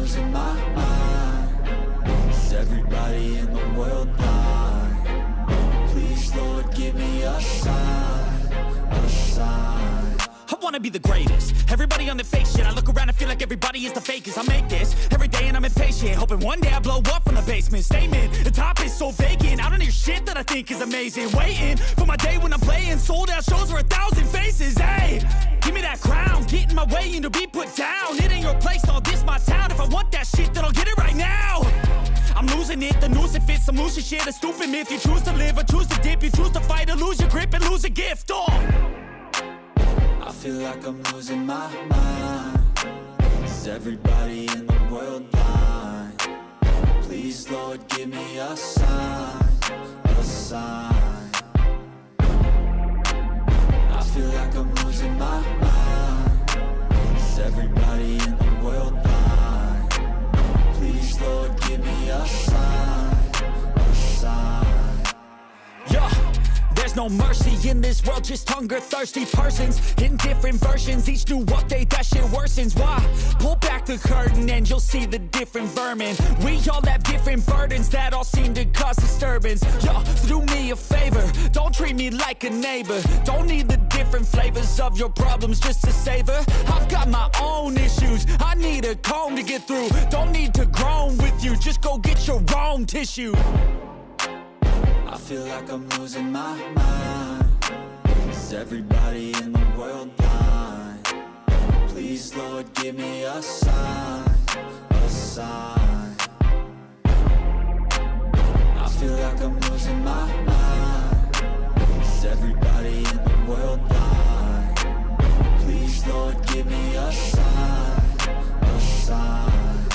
losing my mind. Is everybody in the world blind? Please, Lord, give me a sign, a sign. I wanna be the greatest. Everybody on the fake shit. I look around and feel like everybody is the fakest. I make this every day and I'm impatient, hoping one day I blow up from the basement. Statement, the top is so vacant. I don't hear shit that I think is amazing. Waiting for my day when I'm playing sold out shows for 1,000 faces. Hey, give me that crown, get in my way and to be put down. It ain't your place, all this my town. If I want that shit, then I'll get it right now. I'm losing it, the noose it fits, some losing shit, a stupid myth. You choose to live or choose to dip, you choose to fight or lose your grip and lose a gift. I feel like I'm losing my mind. Is everybody in the world blind? Please, Lord, give me a sign, a sign. I feel like I'm losing my mind. Is everybody in the world blind? Please, Lord, give me a sign, a sign. Yeah. There's no mercy in this world, just hunger-thirsty persons in different versions. Each new update, that shit worsens. Why? Pull back the curtain and you'll see the different vermin. We all have different burdens that all seem to cause disturbance. Yo, do me a favor, don't treat me like a neighbor. Don't need the different flavors of your problems just to savor. I've got my own issues, I need a comb to get through. Don't need to groan with you, just go get your own tissue. I feel like I'm losing my mind. Is everybody in the world blind? Please, Lord, give me a sign, a sign. I feel like I'm losing my mind. Is everybody in the world blind? Please, Lord, give me a sign, a sign.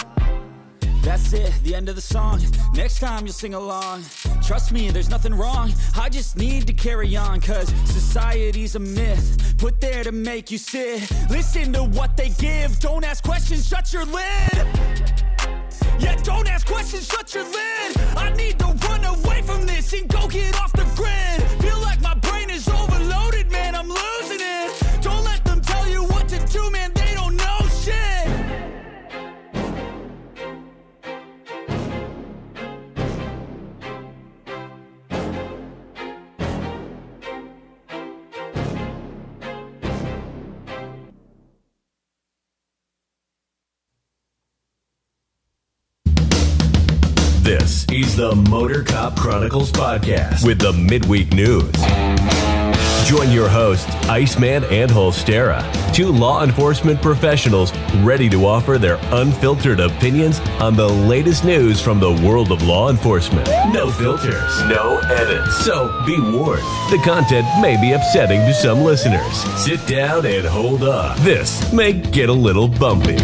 That's it, the end of the song. Next time you'll sing along. Trust me, there's nothing wrong. I just need to carry on, cause society's a myth put there to make you sit. Listen to what they give. Don't ask questions, shut your lid. Yeah, don't ask questions, shut your lid. I need to run away from this and go get off the grid. Feel like my brain is overloaded, man, I'm losing it. Don't let them tell you what to do, man, they don't know shit. This is the Motorcop Chronicles podcast with the midweek news. Join your hosts, Iceman and Holstera, two law enforcement professionals ready to offer their unfiltered opinions on the latest news from the world of law enforcement. No filters, no edits. So be warned, the content may be upsetting to some listeners. Sit down and hold up. This may get a little bumpy.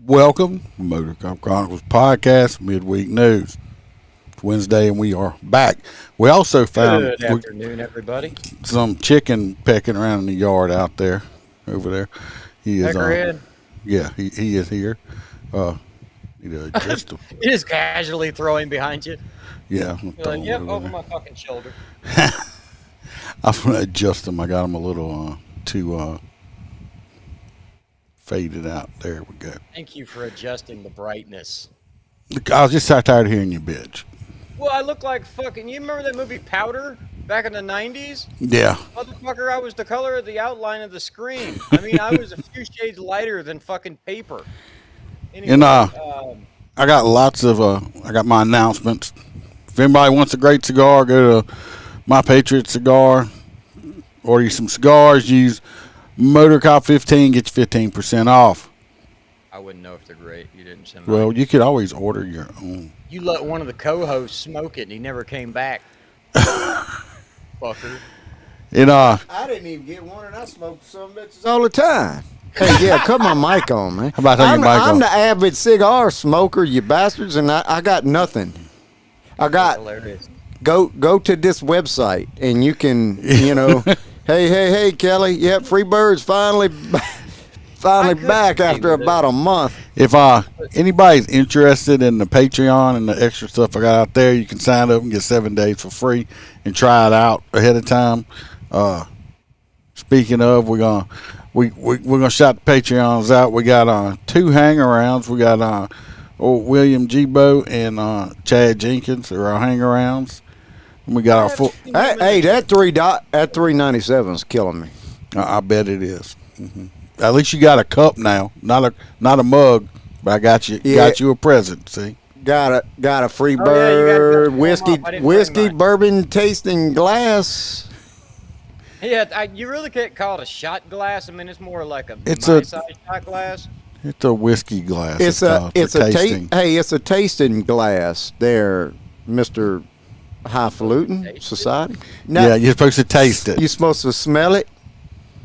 Welcome to Motorcop Chronicles podcast, midweek news. It's Wednesday and we are back. We also found Good afternoon, everybody. Some chicken pecking around in the yard out there, over there. He is, yeah, he is here. Just He is casually throwing behind you. Yeah. You're like, yep, over my fucking shoulder. I'm gonna adjust him. I got him a little too faded out. There we go. Thank you for adjusting the brightness. I was just so tired of hearing you bitch. Well, I look like fucking... You remember that movie Powder back in the 90s? Yeah. Motherfucker, I was the color of the outline of the screen. I mean, I was a few shades lighter than fucking paper. Anyway, And I got lots of I got my announcements. If anybody wants a great cigar, go to My Patriot Cigar. Order you some cigars. Use Motorcop 15, get you 15% off. I wouldn't know if they're great. You didn't send me. Well, you could always order your own. You let one of the co-hosts smoke it, and he never came back. Fucker. And I didn't even get one, and I smoked some bitches all the time. Hey, yeah, cut my mic on, man. How about turn your mic on? I'm the avid cigar smoker, you bastards, and I got nothing. I got Hilarious. go to this website, and you can, you know, hey, Kelly, yeah, free birds finally back after about a month. If anybody's interested in the Patreon and the extra stuff I got out there, you can sign up and get 7 days for free and try it out ahead of time. Speaking of, we're gonna we're gonna shout the Patreons out. We got 2 hang-arounds. We got old William Gbo and Chad Jenkins are our hang-arounds. And we got our full. Hey, that $3.97 is killing me. I bet it is. Mm-hmm. At least you got a cup now, not a mug. But I got you a present. See, got a free Oh, bird yeah, you got whiskey bourbon tasting glass. Yeah, you really can't call it a shot glass. I mean, it's more like a It's size shot glass. It's a whiskey glass. It's a tasting glass. There, Mr. Highfalutin Society. Now, yeah, you're supposed to taste it. You're supposed to smell it.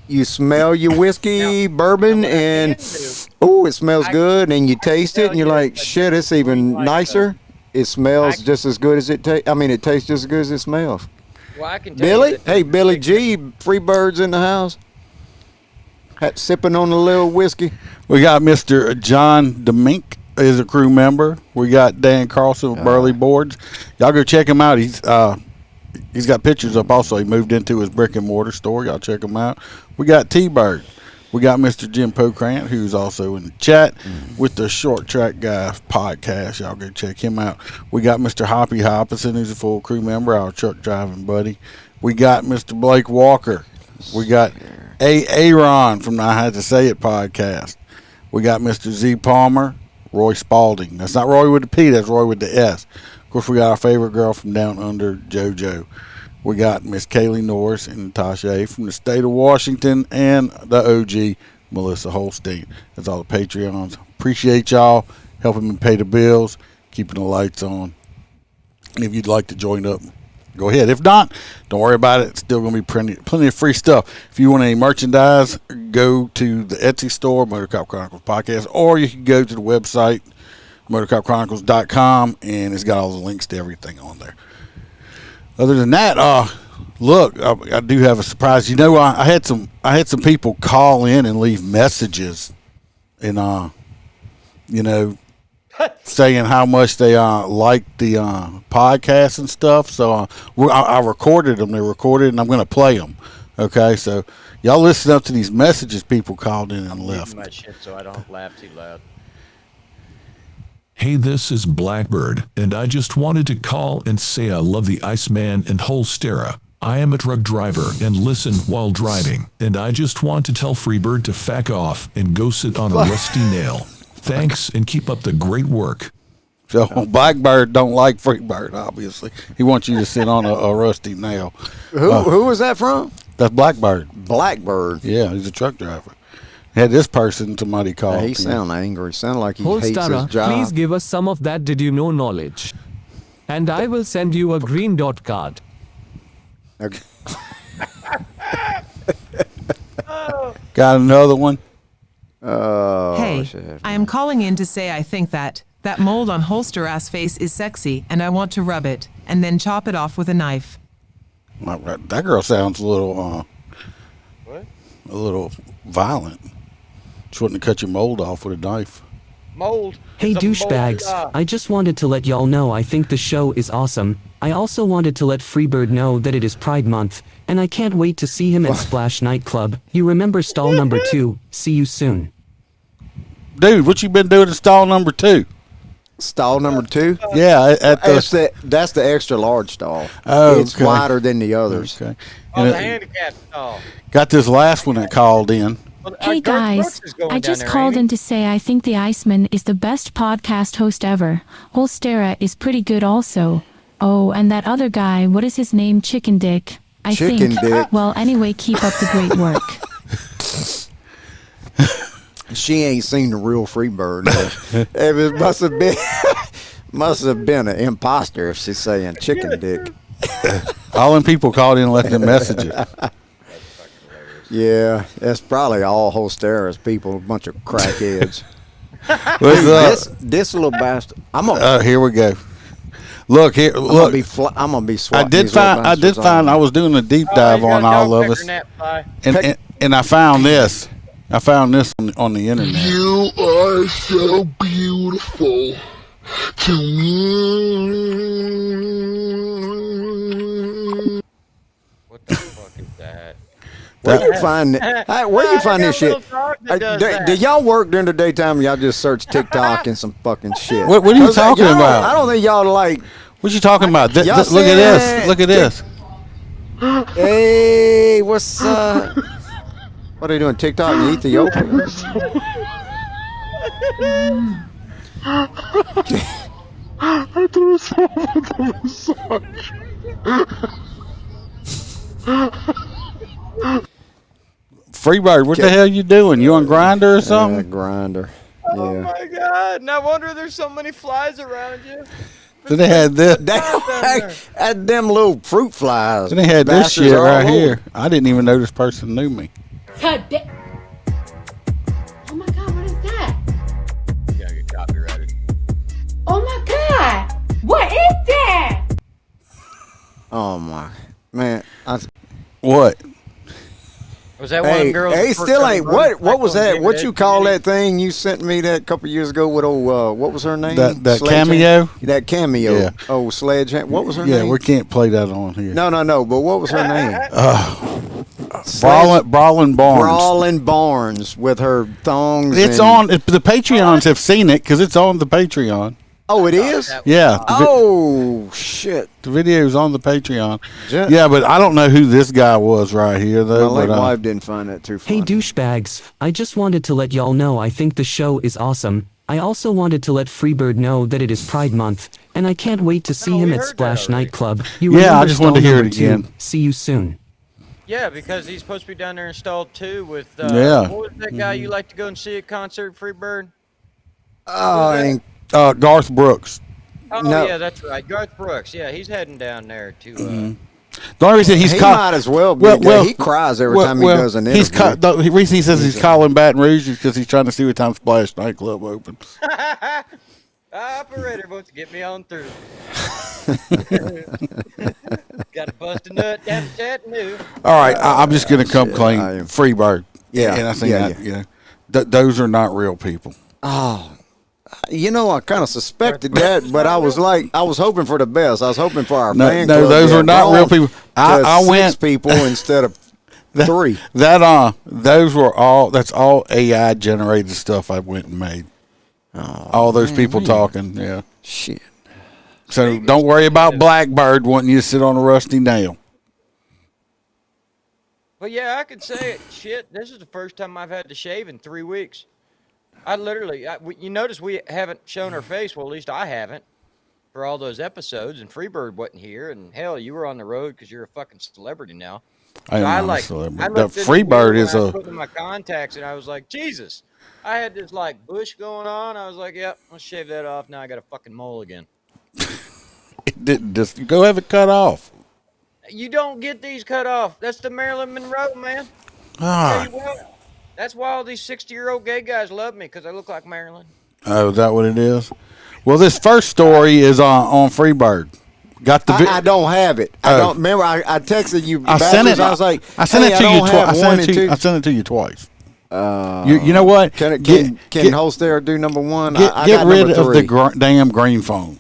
You smell your whiskey, bourbon, and it smells good. And you taste it, and you're like, shit, it's even nicer. It smells just as good as it tastes. I mean, it tastes just as good as it smells. Well, I can tell Billy, you that hey, Billy G, free birds in the house. Sipping on a little whiskey. We got Mr. John DeMink is a crew member. We got Dan Carlson with Burley Boards. Y'all go check him out. He's got pictures up also. He moved into his brick and mortar store. Y'all check him out. We got T-Bird. We got Mr. Jim Pocrant, who's also in the chat with the Short Track Guy podcast. Y'all go check him out. We got Mr. Hoppy Hoppison, who's a full crew member, our truck driving buddy. We got Mr. Blake Walker. We got Aaron from the I Had to Say It podcast. We got Mr. Z Palmer, Roy Spalding. That's not Roy with the P, that's Roy with the S. Of course, we got our favorite girl from down under, JoJo. We got Miss Kaylee Norris and Natasha A. from the state of Washington, and the OG, Melissa Holstein. That's all the Patreons. Appreciate y'all helping me pay the bills, keeping the lights on. And if you'd like to join up, go ahead. If not, don't worry about it. It's still going to be plenty of free stuff. If you want any merchandise, go to the Etsy store, Motorcop Chronicles Podcast, or you can go to the website, motorcopchronicles.com, and it's got all the links to everything on there. Other than that, look, I do have a surprise. You know, I had some people call in and leave messages, and saying how much they like the podcast and stuff. So I recorded them. They're recorded, and I'm going to play them. Okay, so y'all listen up to these messages people called in and left. my shit so I don't laugh too loud. Hey, this is Blackbird, and I just wanted to call and say I love the Iceman and Holstera. I am a truck driver and listen while driving, and I just want to tell Freebird to fuck off and go sit on a rusty nail. Thanks, and keep up the great work. So Blackbird don't like Freebird, obviously. He wants you to sit on a rusty nail. Who was that from? That's Blackbird. Blackbird. Yeah, he's a truck driver. Had this person, somebody called. He sound angry. Sound like he hates his Holstara, job. please give us some of that did you know knowledge. And I will send you a green dot card. Okay. Got another one? Oh, Hey, shit. I am calling in to say I think that mold on holster ass face is sexy and I want to rub it and then chop it off with a knife. That girl sounds a little a little violent. She wouldn't cut your mold off with a knife. Mold. Hey It's a mold douchebags, job. I just wanted to let y'all know I think the show is awesome. I also wanted to let Freebird know that it is Pride Month, and I can't wait to see him at Splash Nightclub. You remember stall number 2. See you soon. Dude, what you been doing in stall number 2? Stall number 2? Yeah, at the... That's the extra large stall. Oh, it's okay. wider than the others. Okay. Oh, And the handicap stall. got this last one that called in. Well, Hey Garth guys, Brooks is going I down just there, called ain't in to say I think the Iceman is the best podcast host ever. Holstera is pretty good also. Oh, and that other guy, what is his name? Chicken Dick. I Chicken think. Dick. Well, anyway, keep up the great work. She ain't seen the real Freebird. It must have been an imposter if she's saying chicken dick. All them people called in and left them messages. Yeah, that's probably all Holstera's people, a bunch of crackheads. What's up? This little bastard. I'm gonna. Here we go. Look here. Look, I'm gonna be I swatting did these little find. I did bastards find. on. I was doing a deep Oh, dive you got on a all dog of us, pecker nap, fly. and I found this. I found this on the internet. You are so beautiful to me. What the fuck is that? Where you find this shit? Do y'all work during the daytime? Y'all just search TikTok and some fucking shit. What are you talking about? I don't think y'all like. What you talking about? Look at this. Look at this. Hey, what's what are they doing? TikTok in Ethiopia? I threw some of the massage. Freebird, what the hell you doing? You on Grinder or something? Grinder. Oh my God! No wonder there's so many flies around you. Then they had this. Had them little fruit flies. Then they had this shit right here. I didn't even know this person knew me. Oh my God, what is that? You gotta get copyrighted. Oh my God, what is that? Oh my man! What? Was that one of the girls? Hey, still ain't. What was that? What you call that thing you sent me that a couple years ago with old? What was her name? That Cameo. That Cameo. Yeah. Oh, Sledgehammer. What was her name? Yeah, we can't play that on here. No. But what was her name? Brawlin' Barnes. Brawlin' Barnes with her thongs. It's on. The Patreons have seen it because it's on the Patreon. Oh, it is? Yeah. Oh, shit. The video's on the Patreon. Yeah, but I don't know who this guy was right here, though. My wife didn't find that too funny. Hey douchebags, I just wanted to let y'all know I think the show is awesome. I also wanted to let Freebird know that it is Pride Month, and I can't wait to see him at Splash Nightclub. Yeah, I just wanted to hear it again. See you soon. Yeah, because he's supposed to be down there installed too with Yeah. What was that guy you like to go and see at concert, Freebird? Garth Brooks. Oh No. yeah, that's right. Garth Brooks. Yeah, he's heading down there to The only reason he might as well be. He cries every time he does an interview. The reason he says he's calling Baton Rouge is because he's trying to see what time Splash Nightclub opens. Operator wants to get me on through. Got to bust a nut down to Chattanooga. All right, I'm just going to come clean. Freebird. Yeah. And I think those are not real people. Oh. You know, I kind of suspected that, but I was hoping for the best. I was hoping for our fan club. No, those are not real people. I went 6 people instead of 3. Those were all. That's all AI generated stuff I went and made. All those people talking. Yeah. Shit. So don't worry about Blackbird wanting you to sit on a rusty nail. But yeah, I could say it. Shit, this is the first time I've had to shave in 3 weeks. I literally, you notice we haven't shown our face. Well, at least I haven't for all those episodes. And Freebird wasn't here. And hell, you were on the road because you're a fucking celebrity now. I am a celebrity. The Freebird is a. I put in my contacts and I was like, Jesus. I had this like bush going on. I was like, yep, let's shave that off. Now I got a fucking mole again. It didn't just go have it cut off. You don't get these cut off. That's the Marilyn Monroe, man. Ah. That's why all these 60-year-old gay guys love me, because I look like Marilyn. Oh, is that what it is? Well, this first story is on Freebird. Got the. I don't have it. I don't remember. I texted you. I sent it. I was like, I sent it to you twice. I sent it to you twice. You know what? Can Holster do number 1? Get rid of the damn green phone.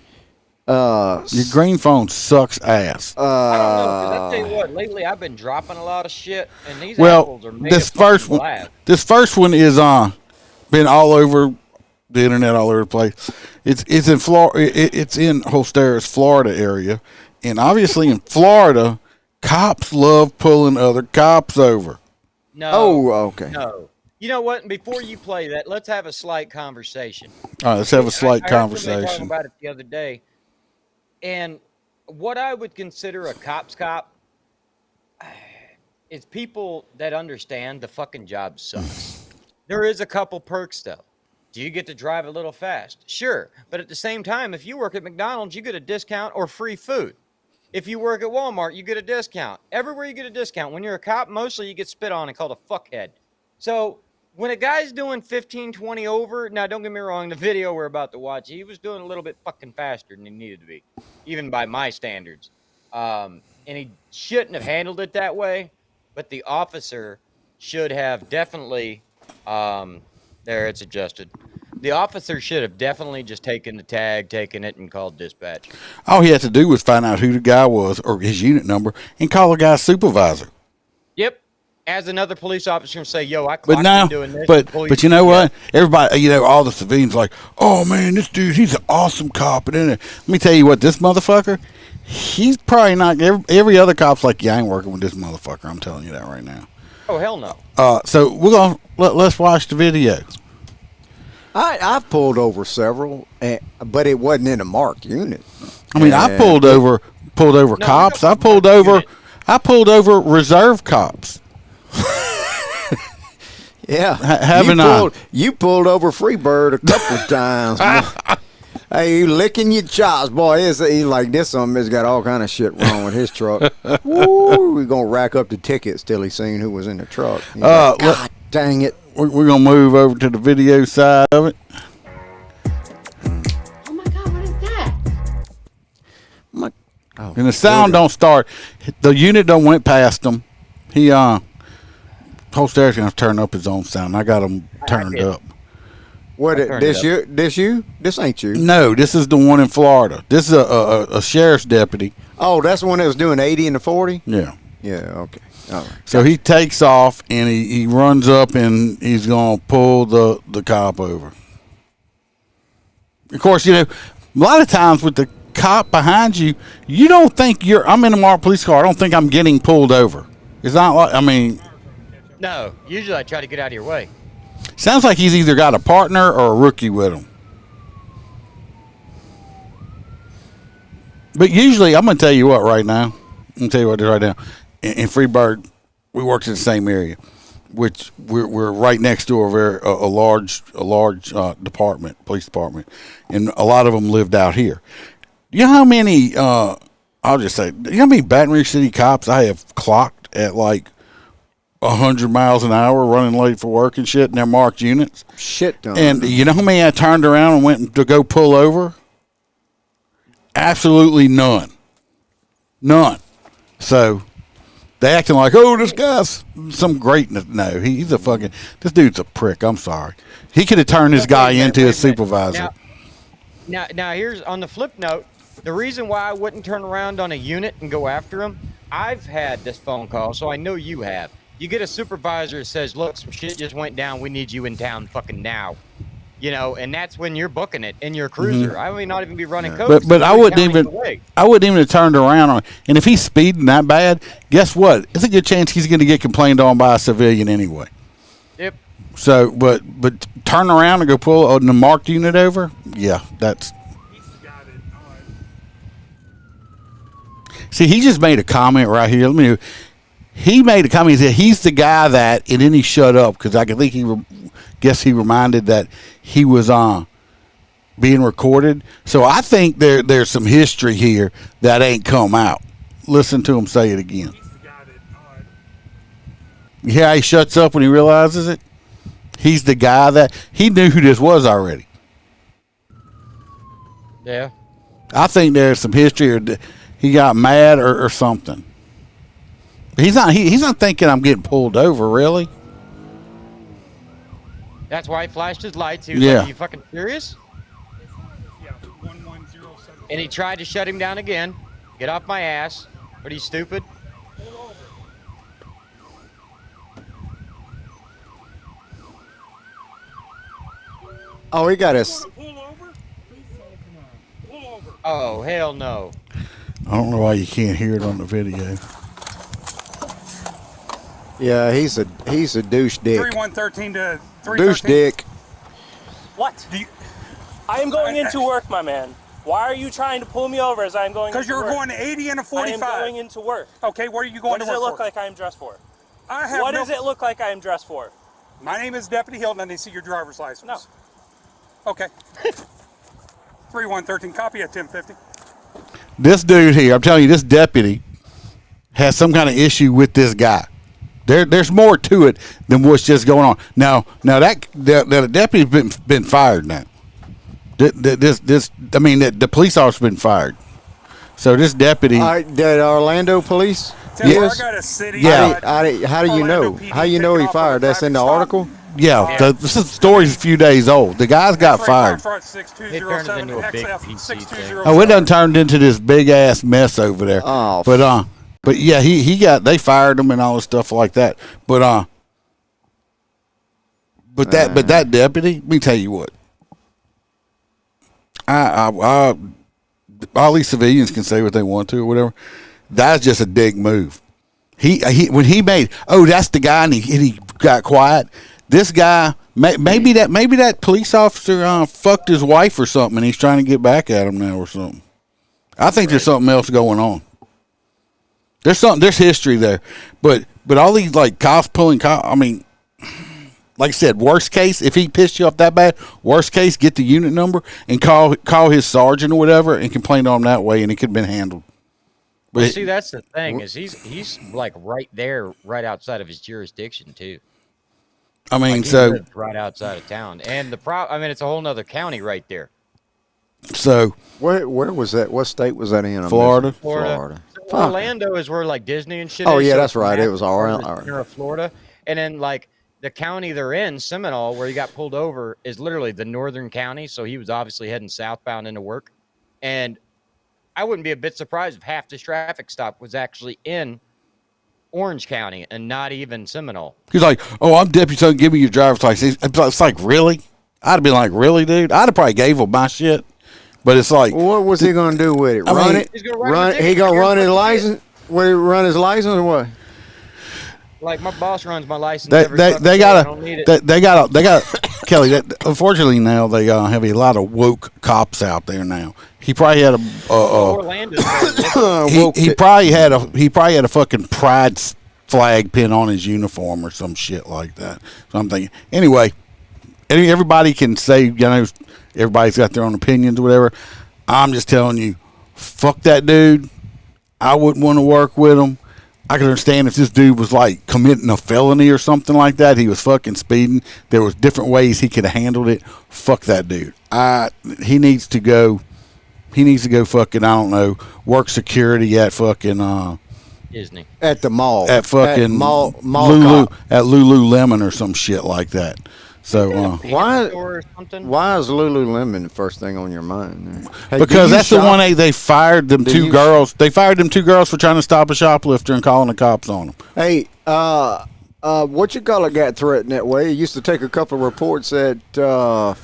Your green phone sucks ass. I don't know, 'cause I tell you what, lately I've been dropping a lot of shit, and these apples are made this first one is been all over the internet, all over the place. It's in Florida. It's in Holstera's Florida area, and obviously in Florida, cops love pulling other cops over. No. Oh, okay. No. You know what? Before you play that, let's have a slight conversation. All right, let's have a slight I heard somebody conversation. talking about it the other day. And what I would consider a cop's cop is people that understand the fucking job sucks. There is a couple perks, though. Do you get to drive a little fast? Sure. But at the same time, if you work at McDonald's, you get a discount or free food. If you work at Walmart, you get a discount. Everywhere you get a discount. When you're a cop, mostly you get spit on and called a fuckhead. So when a guy's doing 15, 20 over, now don't get me wrong, the video we're about to watch, he was doing a little bit fucking faster than he needed to be, even by my standards. And he shouldn't have handled it that way, but the officer should have definitely, there it's adjusted. The officer should have definitely just taken the tag, taken it, and called dispatch. All he had to do was find out who the guy was or his unit number and call the guy's supervisor. Yep. as another police officer and say, "Yo, I But clocked now, you doing this." but you know what? Everybody, all the civilians like, oh man, this dude, he's an awesome cop. And then let me tell you what, this motherfucker, he's probably not. Every other cop's like, yeah, I ain't working with this motherfucker. I'm telling you that right now. Oh hell no. So we're gonna let's watch the video. I've pulled over several, but it wasn't in a marked unit. I mean, I pulled over cops. I pulled over reserve cops. Yeah, haven't you pulled over Freebird a couple of times. Hey, you licking your chops, boy. He's like this. Something has got all kind of shit wrong with his truck. Woo, we're gonna rack up the tickets till he seen who was in the truck. Like, God dang it! We're gonna move over to the video side of it. Oh my God, what is that? And the sound don't start. The unit don't went past him. He Holster's gonna turn up his own sound. I got him turned up. What? This you? This ain't you? No, this is the one in Florida. This is a sheriff's deputy. Oh, that's the one that was doing 80 and the 40. Yeah. Yeah. Okay. All right. So he takes off and he runs up and he's gonna pull the cop over. Of course, a lot of times with the cop behind you, you don't think I'm in a marked police car. I don't think I'm getting pulled over. It's not like, No, usually I try to get out of your way. sounds like he's either got a partner or a rookie with him. But usually, I'm going to tell you what right now. In Freebird, we worked in the same area, which we're right next to a large department, police department, and a lot of them lived out here. You know how many? I'll just say, you know how many Baton Rouge City cops I have clocked at like 100 miles an hour running late for work and shit in their marked units? Shit done. And you know how many I turned around and went to go pull over? Absolutely none. None. So they acting like, oh, this guy's some greatness. No, he's a fucking, this dude's a prick. I'm sorry. He could have turned this guy into a supervisor. Now here's on the flip note, the reason why I wouldn't turn around on a unit and go after him, I've had this phone call, so I know you have. You get a supervisor that says, look, some shit just went down. We need you in town fucking now. And that's when you're booking it in your cruiser. Mm-hmm. I may not even be running codes. But I wouldn't even have turned around on. And if he's speeding that bad, guess what? It's a good chance he's going to get complained on by a civilian anyway. Yep. So, but turn around and go pull the marked unit over. Yeah, that's. See, he just made a comment right here. He made a comment. He said he's the guy that, and then he shut up because I think he reminded that he was being recorded. So I think there's some history here that ain't come out. Listen to him say it again. Yeah, he shuts up when he realizes it. He's the guy that he knew who this was already. Yeah. I think there's some history, or he got mad or something. He's not thinking I'm getting pulled over, really. That's why he flashed his lights. He was like, are you fucking serious? Yeah, 1107. And he tried to shut him down again. Get off my ass. What are you, stupid? Oh, he got us. Oh, hell no. I don't know why you can't hear it on the video. Yeah, he's a douche dick. 3113 to 313. Douche dick. What? I am going into work, my man. Why are you trying to pull me over as I'm going into work? Because you're going 80 and a 45. I am going into work. Okay, where are you going to work? What does it look like I am dressed for? What does it look like I am dressed for? My name is Deputy Hilton, and I see your driver's license. No. Okay. 3113, copy at 1050. This dude here, I'm telling you, this deputy has some kind of issue with this guy. There's more to it than what's just going on. Now that the deputy's been fired now. The police officer's been fired. So this deputy, the Orlando police. Yes. I got a city. Yeah. How do you know? How you know he fired? That's in the article. Yeah. This story's a few days old. The guy's got fired. It turned into a big PC thing. Oh, it done turned into this big ass mess over there. Oh, but But yeah, they fired him and all this stuff like that. But that deputy, let me tell you what. All these civilians can say what they want to or whatever. That's just a dick move. When he made, that's the guy, and he got quiet. This guy, maybe that police officer fucked his wife or something, and he's trying to get back at him now or something. I think there's something else going on. There's history there, but all these like cops pulling cops. I mean, like I said, worst case, if he pissed you off that bad, worst case, get the unit number and call his sergeant or whatever and complain to him that way, and it could have been handled. But see, that's the thing is he's like right there, right outside of his jurisdiction too. I mean, like so right outside of town, and it's a whole nother county right there. So where was that? What state was that in? Florida. So Orlando is where like Disney and shit. Oh is, yeah, so that's right. It was Orlando, Florida, and then like the county they're in, Seminole, where he got pulled over, is literally the northern county. So he was obviously heading southbound into work, and I wouldn't be a bit surprised if half this traffic stop was actually in Orange County and not even Seminole. He's like, "Oh, I'm deputy, so give me your driver's license." It's like, really? I'd have been like, "Really, dude?" I'd have probably gave him my shit. But it's like, what was he going to do with it? Run it? He going to run his license? Will he run his license or what? Like my boss runs my license. They got Kelly. Unfortunately, now they have a lot of woke cops out there now. He probably had he probably had a fucking pride flag pin on his uniform or some shit like that. So I'm thinking, anyway, everybody can say, everybody's got their own opinions or whatever. I'm just telling you, fuck that dude. I wouldn't want to work with him. I can understand if this dude was like committing a felony or something like that. He was fucking speeding. There was different ways he could have handled it. Fuck that dude. He needs to go. He needs to go fucking, I don't know, work security at fucking Disney. At the mall. At fucking at mall at Lululemon or some shit like that. So why is Lululemon the first thing on your mind? Hey, because that's the one they fired them two girls. They fired them two girls for trying to stop a shoplifter and calling the cops on them. Hey, what you call it got threatened that way? It used to take a couple of reports at the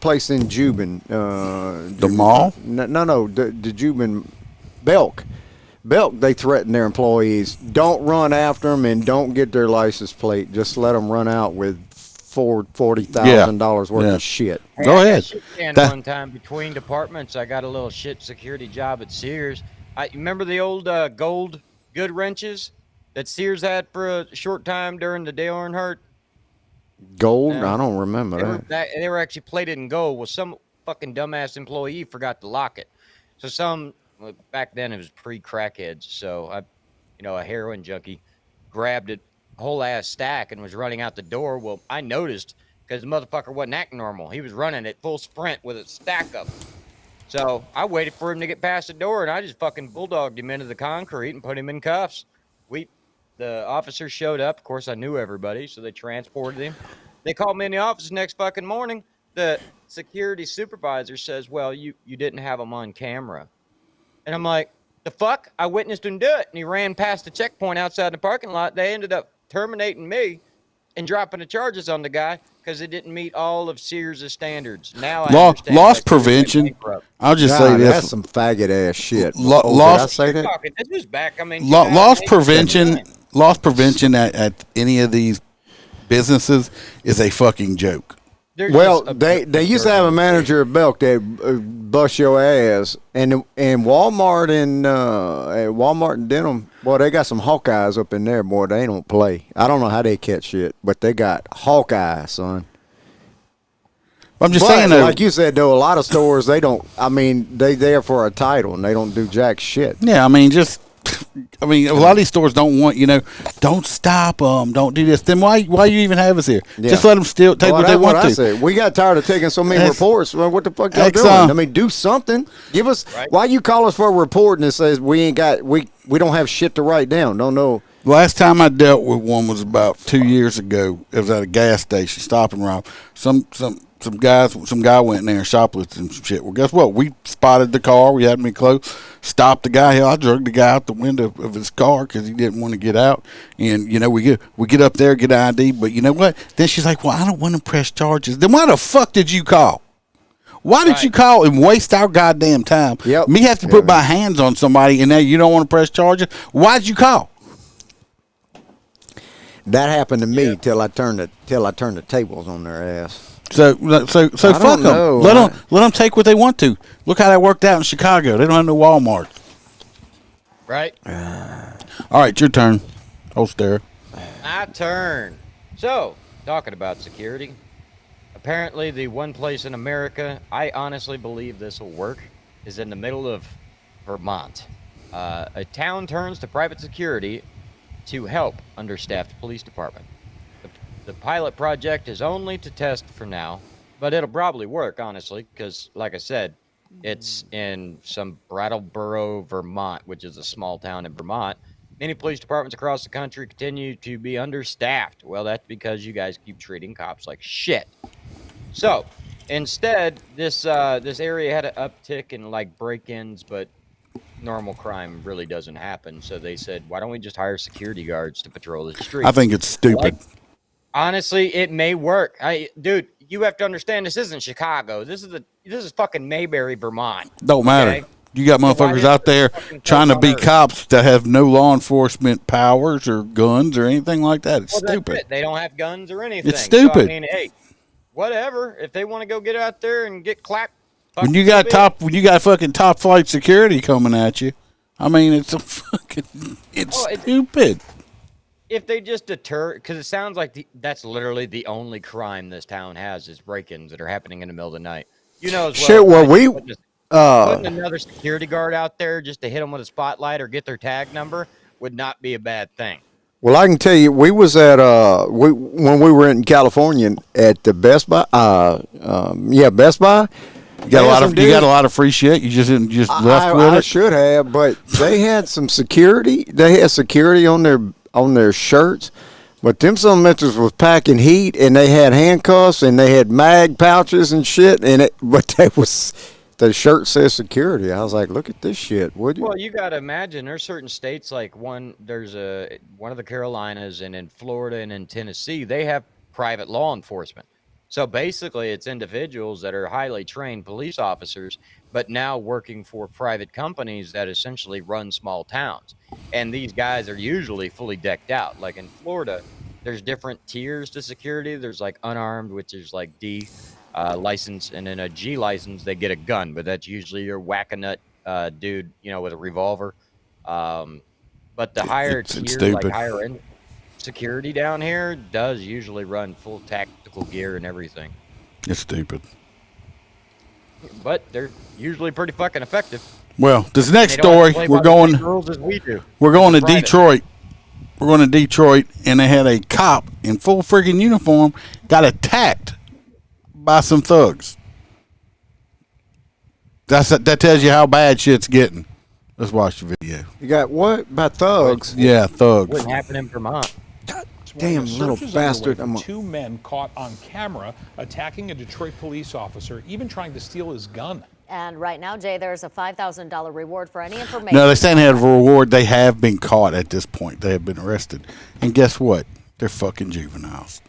place in Jubin. The mall? No, the Jubin Belk. They threaten their employees. Don't run after them and don't get their license plate. Just let them run out with $40,000 worth of shit. Go ahead. One time between departments, I got a little shit security job at Sears. You remember the old gold good wrenches that Sears had for a short time during the Dale Earnhardt? Gold? I don't remember that. They were actually plated in gold. Well, some fucking dumbass employee forgot to lock it. So back then it was pre-crackheads. So a heroin junkie grabbed it, whole ass stack, and was running out the door. Well, I noticed because the motherfucker wasn't acting normal. He was running at full sprint with a stack up. So I waited for him to get past the door, and I just fucking bulldogged him into the concrete and put him in cuffs. The officers showed up. Of course, I knew everybody, so they transported him. They called me in the office next fucking morning. The security supervisor says, "Well, you didn't have him on camera." And I'm like, "The fuck? I witnessed him do it." And he ran past the checkpoint outside the parking lot. They ended up terminating me and dropping the charges on the guy because it didn't meet all of Sears' standards. Now I understand. Loss prevention. I'll just say this: that's some faggot ass shit. Did I say that? This was back. I mean, loss prevention at any of these businesses is a fucking joke. Well, they used to have a manager at Belk that bust your ass, and Walmart and Denham, boy, they got some Hawkeyes up in there, boy. They don't play. I don't know how they catch shit, but they got Hawkeye, son. I'm just saying, though, like you said, though, a lot of stores they don't. I mean, they there for a title and they don't do jack shit. Yeah, I mean, a lot of these stores don't want, don't stop them, don't do this. Then why you even have us here? Yeah. Just let them take what they want to. I said. We got tired of taking so many reports. Well, what the fuck y'all doing? I mean, do something. Give us. Right. Why you call us for a report and it says we don't have shit to write down? No. Last time I dealt with one was about 2 years ago. It was at a gas station, stop and rob. Some guy went in there and shoplifted some shit. Well, guess what? We spotted the car. We had me close. Stopped the guy. Hell, I drugged the guy out the window of his car because he didn't want to get out. And we get up there, get ID. But you know what? Then she's like, "Well, I don't want to press charges." Then why the fuck did you call? Why did you call and waste our goddamn time? Yep. Me have to put my hands on somebody, and now you don't want to press charges. Why'd you call? That happened to me till I turned the tables on their ass. So fuck them. Let them take what they want to. Look how that worked out in Chicago. They don't have no Walmart. Right. All right, your turn. Holster. My turn. So, talking about security. Apparently, the one place in America I honestly believe this will work is in the middle of Vermont. A town turns to private security to help understaffed police department. The pilot project is only to test for now, but it'll probably work, honestly, because, like I said, it's in some Brattleboro, Vermont, which is a small town in Vermont. Many police departments across the country continue to be understaffed. Well, that's because you guys keep treating cops like shit. So, instead, this area had an uptick in, like, break-ins, but normal crime really doesn't happen. So they said, why don't we just hire security guards to patrol the streets? I think it's stupid. Honestly, it may work. Dude, you have to understand this isn't Chicago. This is fucking Mayberry, Vermont. Don't matter. Okay? You got motherfuckers out there trying to be cops that have no law enforcement powers or guns or anything like that. It's stupid. They don't have guns or anything. It's stupid. So, I mean, hey, whatever. If they want to go get out there and get clapped, when you got fucking top flight security coming at you, I mean, it's stupid. If they just deter, because it sounds like that's literally the only crime this town has is break-ins that are happening in the middle of the night. You know, as well. Shit, well, putting another security guard out there just to hit them with a spotlight or get their tag number would not be a bad thing. Well, I can tell you, we was at when we were in California at the Best Buy. Best Buy. You got a lot of free shit. You just left with it. I should have, but they had some security. They had security on their shirts, but them some bitches was packing heat, and they had handcuffs, and they had mag pouches and shit. But the shirt says security. I was like, look at this shit, would you? Well, you got to imagine there's certain states like there's one of the Carolinas, and in Florida and in Tennessee, they have private law enforcement. So basically, it's individuals that are highly trained police officers, but now working for private companies that essentially run small towns. And these guys are usually fully decked out. Like in Florida, there's different tiers to security. There's like unarmed, which is like D license, and then a G license, they get a gun, but that's usually your whack-a-nut dude, with a revolver. But the higher tier, like higher end security down here does usually run full tactical gear and everything. It's stupid. But they're usually pretty fucking effective. Well, this next story, we're going to Detroit. We're going to Detroit, and they had a cop in full friggin' uniform got attacked by some thugs. That tells you how bad shit's getting. Let's watch the video. You got what? By thugs? Yeah, thugs. Wouldn't happen in Vermont. Damn little bastard. Two men caught on camera attacking a Detroit police officer, even trying to steal his gun. And right now, Jay, there's a $5,000 reward for any information. No, they're saying they have a reward. They have been caught at this point. They have been arrested. And guess what? They're fucking juveniles.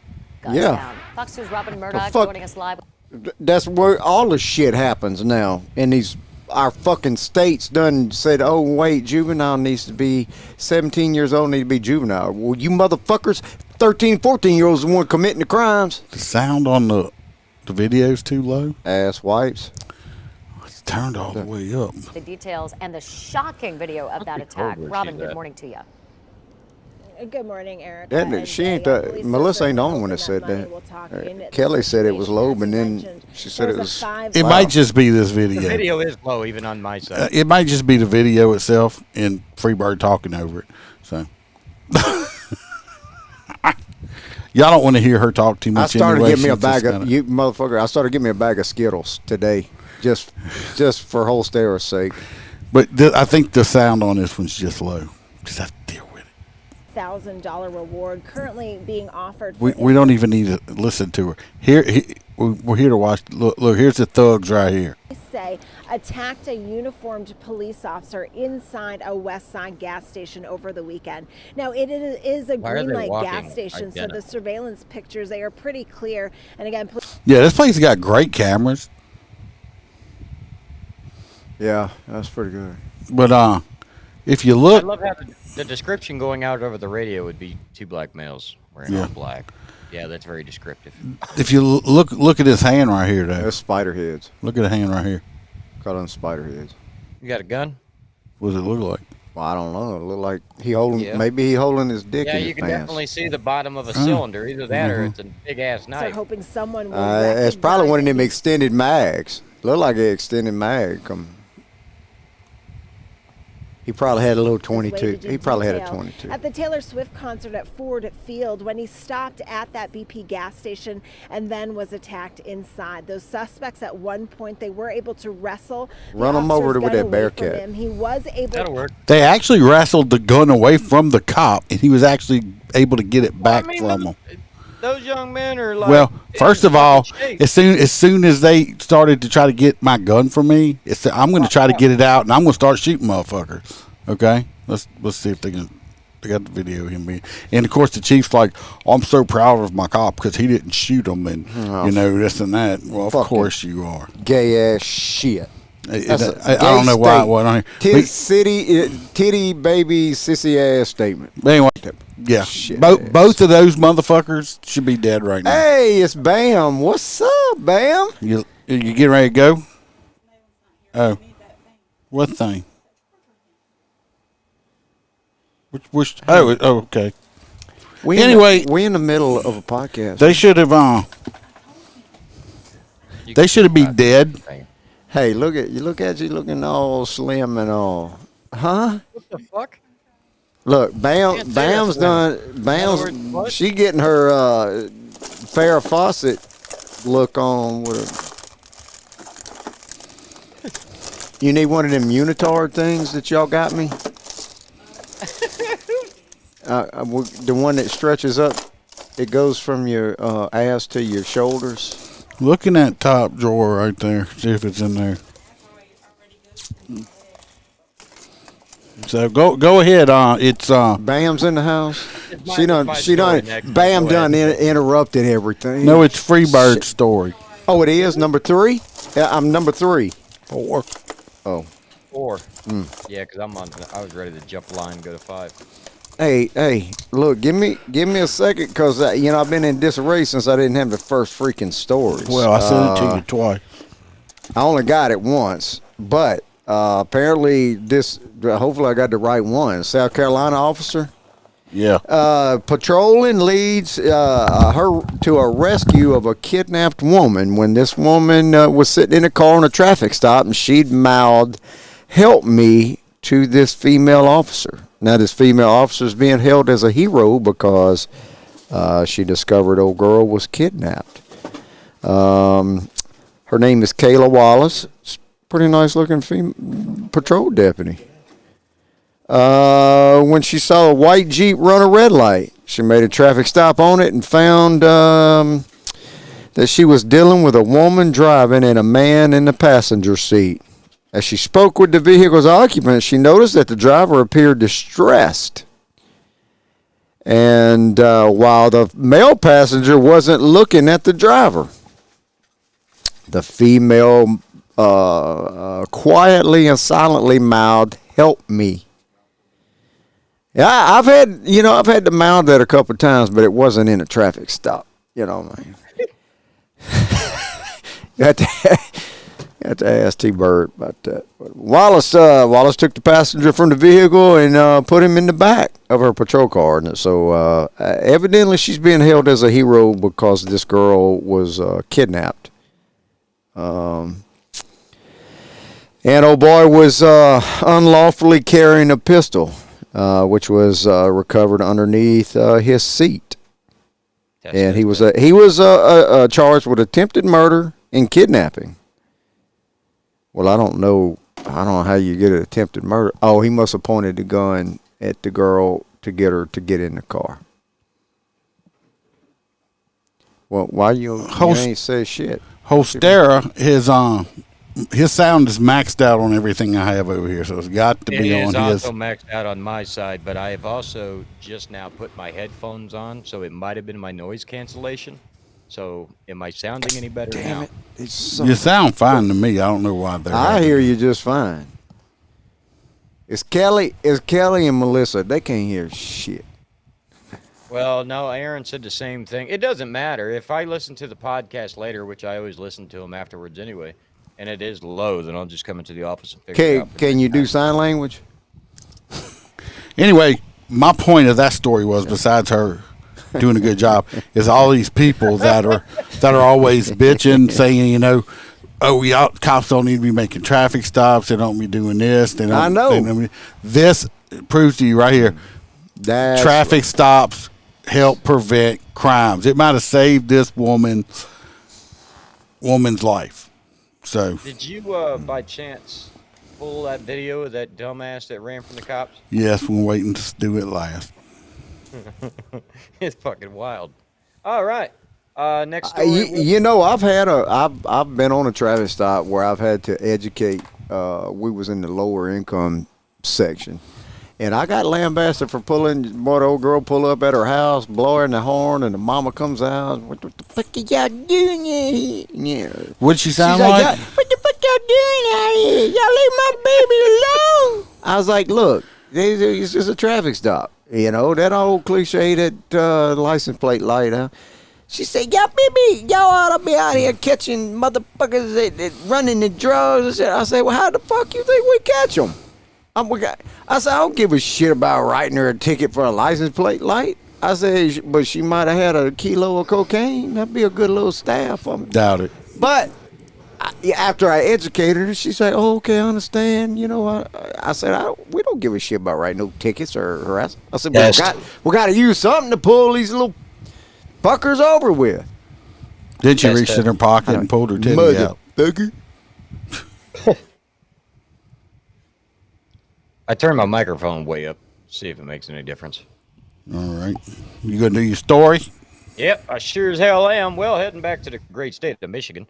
Yeah. Down. Fox News' Robin Murdoch joining us live. That's where all the shit happens now. And our fucking states done said, oh, wait, juvenile needs to be 17 years old, need to be juvenile. Well, you motherfuckers, 13, 14-year-olds are the one committing the crimes. The sound on the video's too low. Ass wipes. It's turned all the way up. The details and the shocking video of that attack. Robin, good morning to you. Good morning, Eric. She ain't Melissa ain't the only one that said that. Kelly said it was low, but then she said it was. It might just be this video. The video is low, even on my side. It might just be the video itself and Freebird talking over it. So, y'all don't want to hear her talk too much. I started getting me a bag of you motherfucker. I started getting me a bag of Skittles today, just for Holstera's sake. But I think the sound on this one's just low. Just have to deal with it. $1,000 reward currently being offered. We don't even need to listen to her. We're here to watch. Look, here's the thugs right here. Say attacked a uniformed police officer inside a West Side gas station over the weekend. Now it is a green light gas station, so the surveillance pictures, they are pretty clear. And again, yeah, this place got great cameras. Yeah, that's pretty good. But if you look, I love how the description going out over the radio would be two black males wearing all black. Yeah, that's very descriptive. If you look at his hand right here, though. That's spider heads. Look at the hand right here. Call them spider heads. You got a gun? What does it look like? Well, I don't know. It look like maybe he holding his dick in his pants. Yeah, you can definitely see the bottom of a cylinder. Either that or it's a big ass knife. they're hoping someone will. It's probably one of them extended mags. Look like an extended mag. He probably had a little 22. He probably had a 22. At the Taylor Swift concert at Ford Field, when he stopped at that BP gas station and then was attacked inside. Those suspects at one point, they were able to wrestle. Run him over with that Bearcat. He was able. That'll work. They actually wrestled the gun away from the cop, and he was actually able to get it back from him. Those young men are like. Well, first of all, as soon as they started to try to get my gun from me, I'm going to try to get it out, and I'm going to start shooting motherfuckers. Okay, let's see if they got the video of him being. And of course, the chief's like, oh, "I'm so proud of my cop because he didn't shoot him, and this and that." Well, of course you are. Gay ass shit. I don't know why. What on here? Titty baby sissy ass statement. But anyway, yeah, both of those motherfuckers should be dead right now. Hey, it's Bam. What's up, Bam? You getting ready to go? Oh, what thing? Which? Oh, okay. We in the middle of a podcast. They should have. They should have been dead. Hey, look at you looking all slim and all. Huh? What the fuck? Look, Bam's done. Bam's she getting her Farrah Fawcett look on with her. You need one of them unitard things that y'all got me? The one that stretches up, it goes from your ass to your shoulders. Look in that top drawer right there. See if it's in there. So go ahead. It's Bam's in the house. She done. Bam done interrupted everything. No, it's Freebird's story. Oh, it is number 3. I'm number 3. 4. Oh. 4. Yeah, because I was ready to jump the line and go to 5. Hey, look, give me a second, because I've been in disarray since I didn't have the first freaking stories. Well, I sent it to you twice. I only got it once, but apparently hopefully I got the right one. South Carolina officer. Yeah. Patrolling leads her to a rescue of a kidnapped woman when this woman was sitting in a car on a traffic stop, and she'd mouthed, "Help me," to this female officer. Now, this female officer is being held as a hero because she discovered old girl was kidnapped. Her name is Kayla Wallace. Pretty nice looking patrol deputy. When she saw a white Jeep run a red light, she made a traffic stop on it and found that she was dealing with a woman driving and a man in the passenger seat. As she spoke with the vehicle's occupant, she noticed that the driver appeared distressed. And while the male passenger wasn't looking at the driver, the female quietly and silently mouthed, "Help me." Yeah, I've had to mouth that a couple of times, but it wasn't in a traffic stop. Man. You have to ask T-Bird about that. But Wallace took the passenger from the vehicle and put him in the back of her patrol car. And so evidently she's being held as a hero because this girl was kidnapped. And old boy was unlawfully carrying a pistol, which was recovered underneath his seat. And he was charged with attempted murder and kidnapping. Well, I don't know how you get an attempted murder. Oh, he must have pointed the gun at the girl to get her to get in the car. Well, why you ain't say shit? Holstera, his sound is maxed out on everything I have over here, so it's got to be on his. It is also maxed out on my side, but I have also just now put my headphones on, so it might have been my noise cancellation. So, am I sounding any better now? You sound fine to me. I don't know why they're. I hear you just fine. It's Kelly and Melissa. They can't hear shit. Well, no, Aaron said the same thing. It doesn't matter. If I listen to the podcast later, which I always listen to them afterwards anyway, and it is low, then I'll just come into the office and figure it out. Can you do sign language? Anyway, my point of that story was, besides her doing a good job, is all these people that are always bitching, saying, oh, y'all cops don't need to be making traffic stops. They don't be doing this. They don't, I know. This proves to you right here. Traffic stops help prevent crimes. It might have saved this woman's life. So. Did you, by chance, pull that video of that dumbass that ran from the cops? Yes, we're waiting to do it last. It's fucking wild. All right. Next story. I've been on a traffic stop where I've had to educate. We was in the lower income section, and I got lambasted for the old girl pull up at her house, blowing the horn, and the mama comes out. What the fuck are y'all doing here? Yeah. What'd she sound like? What the fuck y'all doing out here? Y'all leave my baby alone. I was like, look, it's just a traffic stop. That old cliche, that license plate light, huh? She said, y'all ought to be out here catching motherfuckers that running the drugs. I said, well, how the fuck you think we catch them? I said, I don't give a shit about writing her a ticket for a license plate light. I said, but she might have had a kilo of cocaine. That'd be a good little stab for me. Doubt it. But after I educated her, she said, oh, okay, I understand. I said, we don't give a shit about writing no tickets or harassment. I said, but we got to use something to pull these little fuckers over with. Then she reached in her pocket and pulled her titty out. I turned my microphone way up. See if it makes any difference. All right. You gonna do your story? Yep, I sure as hell am. Well, heading back to the great state of Michigan.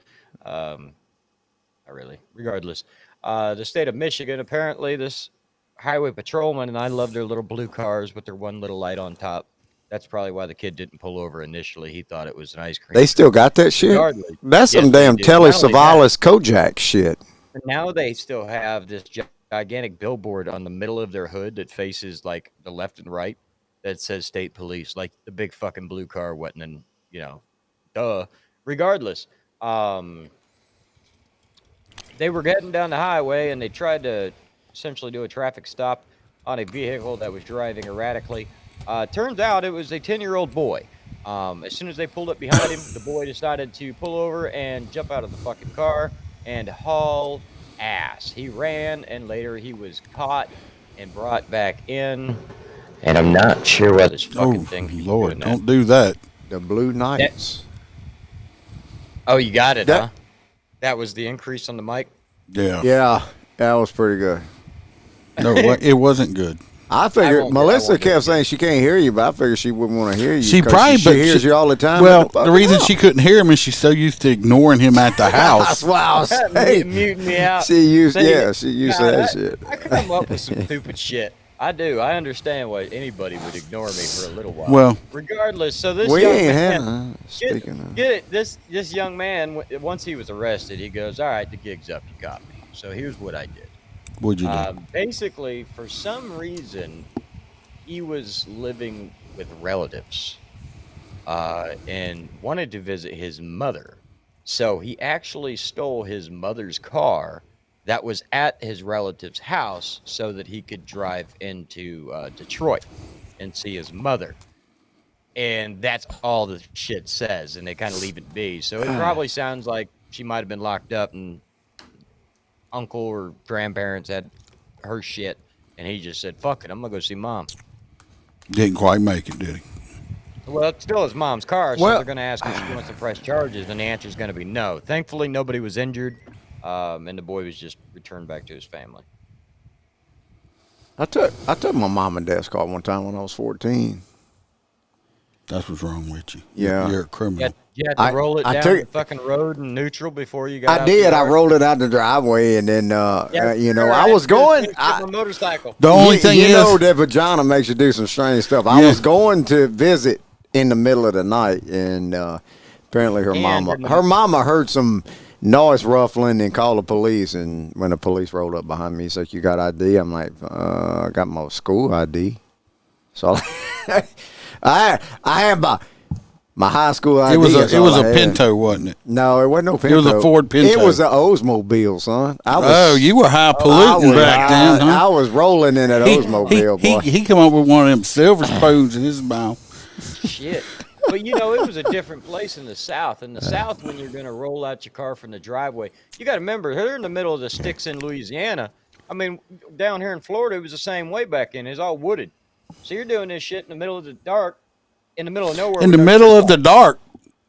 Regardless. The state of Michigan, apparently this highway patrolman, and I love their little blue cars with their one little light on top. That's probably why the kid didn't pull over initially. He thought it was an ice cream. They still got that shit? Regardless, that's some damn Telly Savalas Kojak shit. Now they still have this gigantic billboard on the middle of their hood that faces like the left and right that says state police, like the big fucking blue car wasn't in, duh. Regardless, they were heading down the highway and they tried to essentially do a traffic stop on a vehicle that was driving erratically. Turns out it was a 10-year-old boy. As soon as they pulled up behind him, the boy decided to pull over and jump out of the fucking car and haul ass. He ran, and later he was caught and brought back in. And I'm not sure what this fucking thing is. Lord, don't do that. The Blue Knights. Oh, you got it, huh? That was the increase on the mic? Yeah. Yeah, that was pretty good. No, it wasn't good. I figured Melissa kept saying she can't hear you, but I figured she wouldn't want to hear you. She probably she hears you all the time. Well, the reason she couldn't hear him is she's so used to ignoring him at the house. That's why I was saying. Muting me out. She used to that shit. I come up with some stupid shit. I do. I understand why anybody would ignore me for a little while. Well, regardless, so this this young man, once he was arrested, he goes, all right, the gig's up, you got me. So here's what I did. What'd you do? Basically, for some reason, he was living with relatives and wanted to visit his mother. So he actually stole his mother's car that was at his relative's house so that he could drive into Detroit and see his mother. And that's all the shit says, and they kind of leave it be. So it probably sounds like she might have been locked up and uncle or grandparents had her shit, and he just said, fuck it, I'm gonna go see mom. Didn't quite make it, did he? Well, it's still his mom's car, so they're gonna ask if she wants to press charges, and the answer is gonna be no. Thankfully, nobody was injured, and the boy was just returned back to his family. I took my mom and dad's car one time when I was 14. That's what's wrong with you. Yeah. You're a criminal. You had to roll it down the fucking road in neutral before you got I out did. the I yard. rolled it out the driveway, and then I was had going. to get my motorcycle. The only thing you is, know that vagina makes you do some strange stuff. I was going to visit in the middle of the night, and apparently her mama heard some noise ruffling and called the police. And when the police rolled up behind me, he said, "You got ID?" I'm like, "I got my school ID." So I had my high school ID. It was a Pinto, wasn't it? No, it wasn't no Pinto. It was a Ford Pinto. It was an Oldsmobile, son. You were high polluting back then, huh? I was rolling in that Oldsmobile, boy. He come up with one of them silver spoons in his mouth. Shit. But, it was a different place in the South. In the South, when you're going to roll out your car from the driveway, you got to remember, they're in the middle of the sticks in Louisiana. I mean, down here in Florida, it was the same way back then. It was all wooded. So you're doing this shit in the middle of the dark, in the middle of nowhere. In the middle of the dark?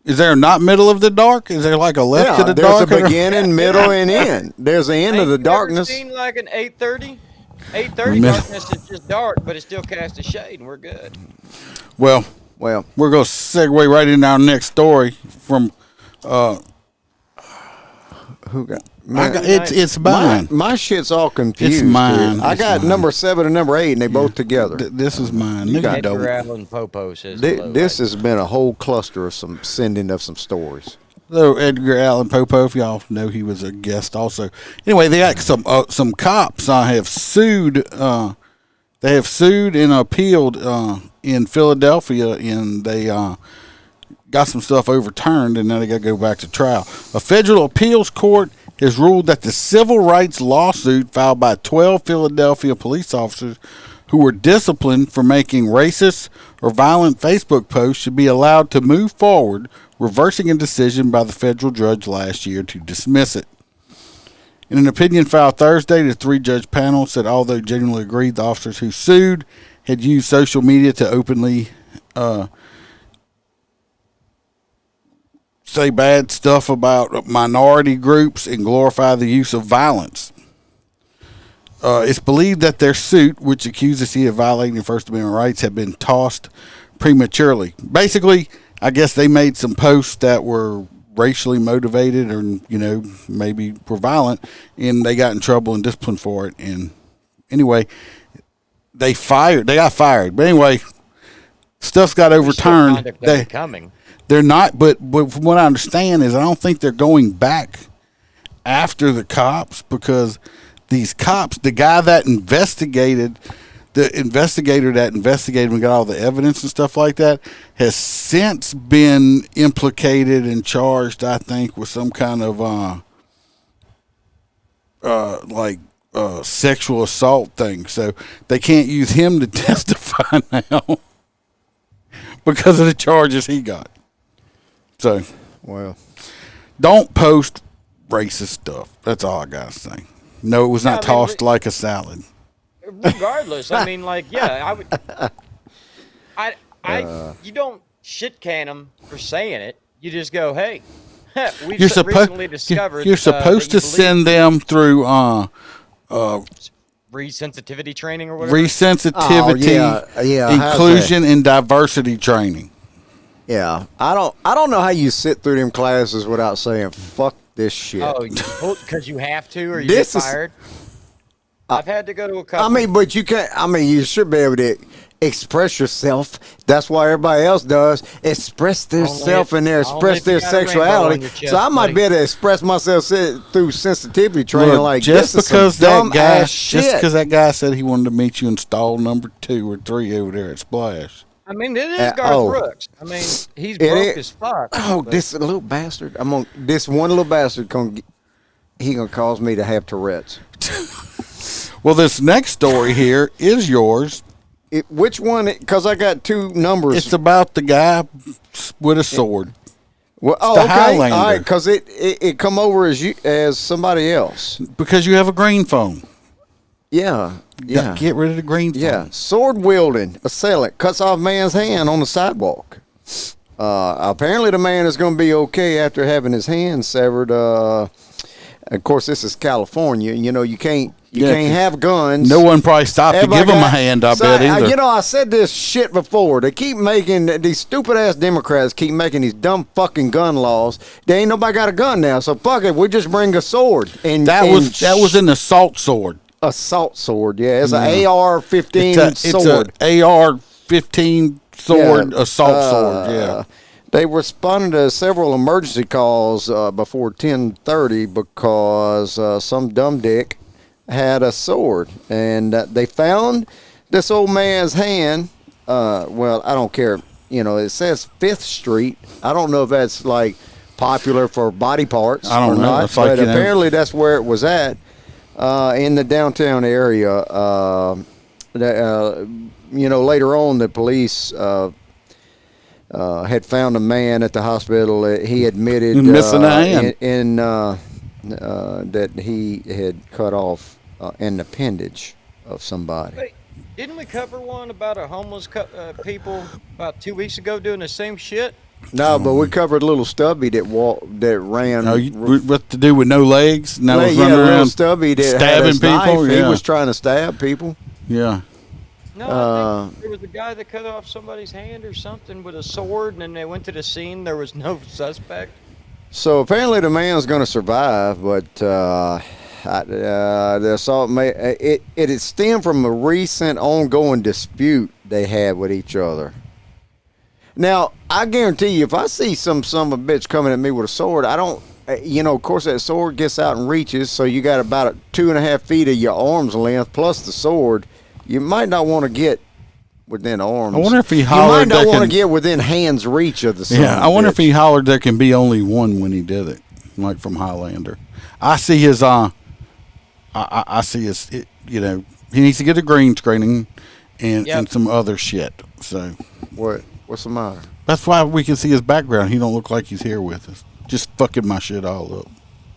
Is there not middle of the dark? Is there like a left to the dark? There's a beginning, middle, and end. There's the end of the darkness. Ever seen like an 8:30? 8:30 darkness is just dark, but it still casts a shade, and we're good. Well, we're going to segue right into our next story from who got? It's mine. My shit's all confused. It's mine. I got number 7 and number 8, and they both together. This is mine. Edgar Allan Popo says this has been a whole cluster of some sending of some stories. So Edgar Allan Popo, if y'all know, he was a guest also. Anyway, they got some cops have sued. They have sued and appealed in Philadelphia, and they got some stuff overturned, and now they got to go back to trial. A federal appeals court has ruled that the civil rights lawsuit filed by 12 Philadelphia police officers who were disciplined for making racist or violent Facebook posts should be allowed to move forward, reversing a decision by the federal judge last year to dismiss it. In an opinion filed Thursday, the 3-judge panel said although genuinely agreed the officers who sued had used social media to openly say bad stuff about minority groups and glorify the use of violence. It's believed that their suit, which accuses he of violating the First Amendment rights, had been tossed prematurely. Basically, I guess they made some posts that were racially motivated or, maybe were violent, and they got in trouble and disciplined for it. And anyway, they got fired. But anyway, stuff's got overturned. They're not, but from what I understand is I don't think they're going back after the cops, because these cops, the guy that investigated, the investigator that investigated and got all the evidence and stuff like that, has since been implicated and charged, I think, with some kind of sexual assault thing. So they can't use him to testify now because of the charges he got. So, don't post racist stuff. That's all I gotta say. No, it was not tossed like a salad. Regardless, I mean, I would. You don't shit can them for saying it. You just go, hey, we've recently discovered. You're supposed to send them through resensitivity training or whatever. Resensitivity, inclusion, and diversity training. Yeah, I don't know how you sit through them classes without saying "fuck this shit." Oh, because you have to, or you get fired. I've had to go to a couple. I mean, but you can't. I mean, you should be able to express yourself. That's why everybody else does. Express themselves and express their sexuality. So I might be able to express myself through sensitivity training. Look, just because that guy said he wanted to meet you in stall number 2 or 3 over there at Splash. I mean, it is Garth Brooks. I mean, he's broke as fuck. Oh, this little bastard! This one little bastard he gonna cause me to have Tourette's. Well, this next story here is yours. Which one? Because I got 2 numbers. It's about the guy with a sword. Well, okay. Highlander. All right, because it come over as somebody else. Because you have a green phone. Yeah. Get rid of the green phone. Yeah. Sword wielding assailant cuts off man's hand on the sidewalk. Apparently the man is going to be okay after having his hand severed. Of course, this is California. You know, you can't You Yeah, can't have guns. No one probably stopped to Everybody give them a got- hand, I So, bet, either. You know, I said this shit before. They keep making, these stupid-ass Democrats keep making these dumb fucking gun laws. They ain't nobody got a gun now, so fuck it. We just bring a sword. And that was an assault sword. Assault sword, yeah. It's an AR-15 sword. It's an AR-15 sword, assault sword, yeah. They responded to several emergency calls before 10:30 because some dumb dick had a sword, and they found this old man's hand. Well, I don't care. You know, it says 5th Street. I don't know if that's like popular for body parts I don't or know. not, It's like, but you know- apparently that's where it was at in the downtown area. Later on, the police had found a man at the hospital. He admitted Missing a hand. that he had cut off an appendage of somebody. Wait, didn't we cover one about a homeless people about 2 weeks ago doing the same shit? No, but we covered little Stubby that ran. What to do with no legs? Now was running little around Stubby that had stabbing his people. knife. Yeah. He was trying to stab people. Yeah. No, I think there was a guy that cut off somebody's hand or something with a sword, and then they went to the scene. There was no suspect. So apparently the man's going to survive, but the assault it had stemmed from a recent ongoing dispute they had with each other. Now, I guarantee you, if I see some of a bitch coming at me with a sword, I don't, of course that sword gets out and reaches, so you got about 2.5 feet of your arm's length plus the sword. You might not want to get within arms. I wonder if he You hollered. might not there want to can- get within hand's reach of the son. Yeah, I wonder if he hollered there can be only one when he did it, like from Highlander. I see his I see his. He needs to get a green screening and some other shit. So what's the matter? That's why we can see his background. He don't look like he's here with us. Just fucking my shit all up.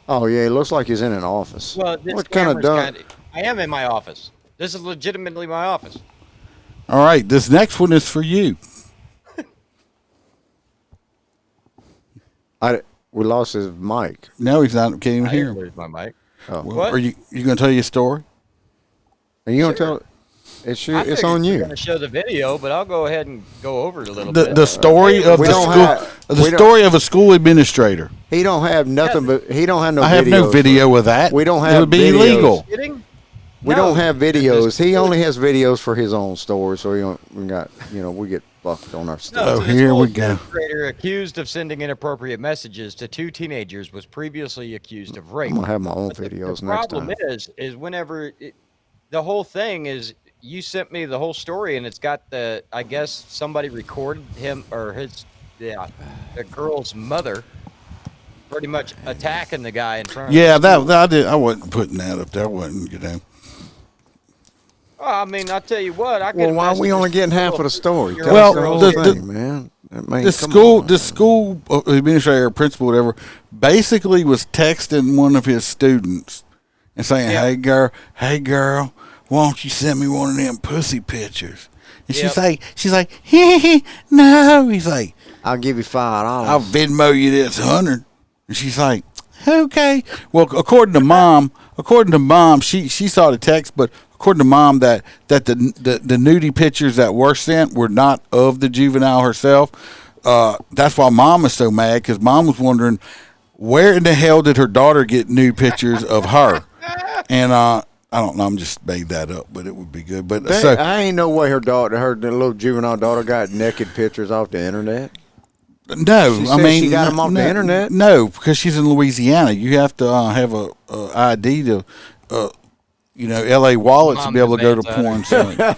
Oh yeah, it looks like he's in an office. Well, this what kind of dumb? I am in my office. This is legitimately my office. All right, this next one is for you. We lost his mic. No, he's not. Can't even hear him. Where's my mic? Oh. What? Are you going to tell your story? Are you going to tell it? It's on you. I'm going to show the video, but I'll go ahead and go over it a little The bit. the story of the school. The story of a school administrator. He don't have nothing, but he don't have no. I have no videos. video of that. We don't have. It would be videos. illegal. We don't have videos. He only has videos for his own story, so we get fucked on our stuff. Oh, here we go. Administrator accused of sending inappropriate messages to 2 teenagers was previously accused of rape. I'm gonna have my own But videos the next problem time. is whenever the whole thing is, you sent me the whole story, and it's got I guess somebody recorded him or the girl's mother pretty much attacking the guy in front of Yeah, the school. that I did. I wasn't putting that up there. I wasn't. Well, I mean, I'll tell you what. Well, why are we only getting half of the story? Tell Well, us the whole the- thing, man. The school administrator or principal, whatever, basically was texting one of his students and saying, "Hey girl, why don't you send me one of them pussy pictures?" And she's like, no. He's like, "I'll give you $5. I'll Venmo you this 100." And she's like, "Okay." Well, according to mom, she saw the text, but according to mom, that the nudie pictures that were sent were not of the juvenile herself. That's why mom was so mad, because mom was wondering where in the hell did her daughter get nude pictures of her. And I don't know. I'm just made that up, but it would be good. But I ain't no way her little juvenile daughter got naked pictures off the internet. No, She I said mean, she got them off the internet. No, because she's in Louisiana. You have to have a ID to, LA wallet to be able to go to porn site.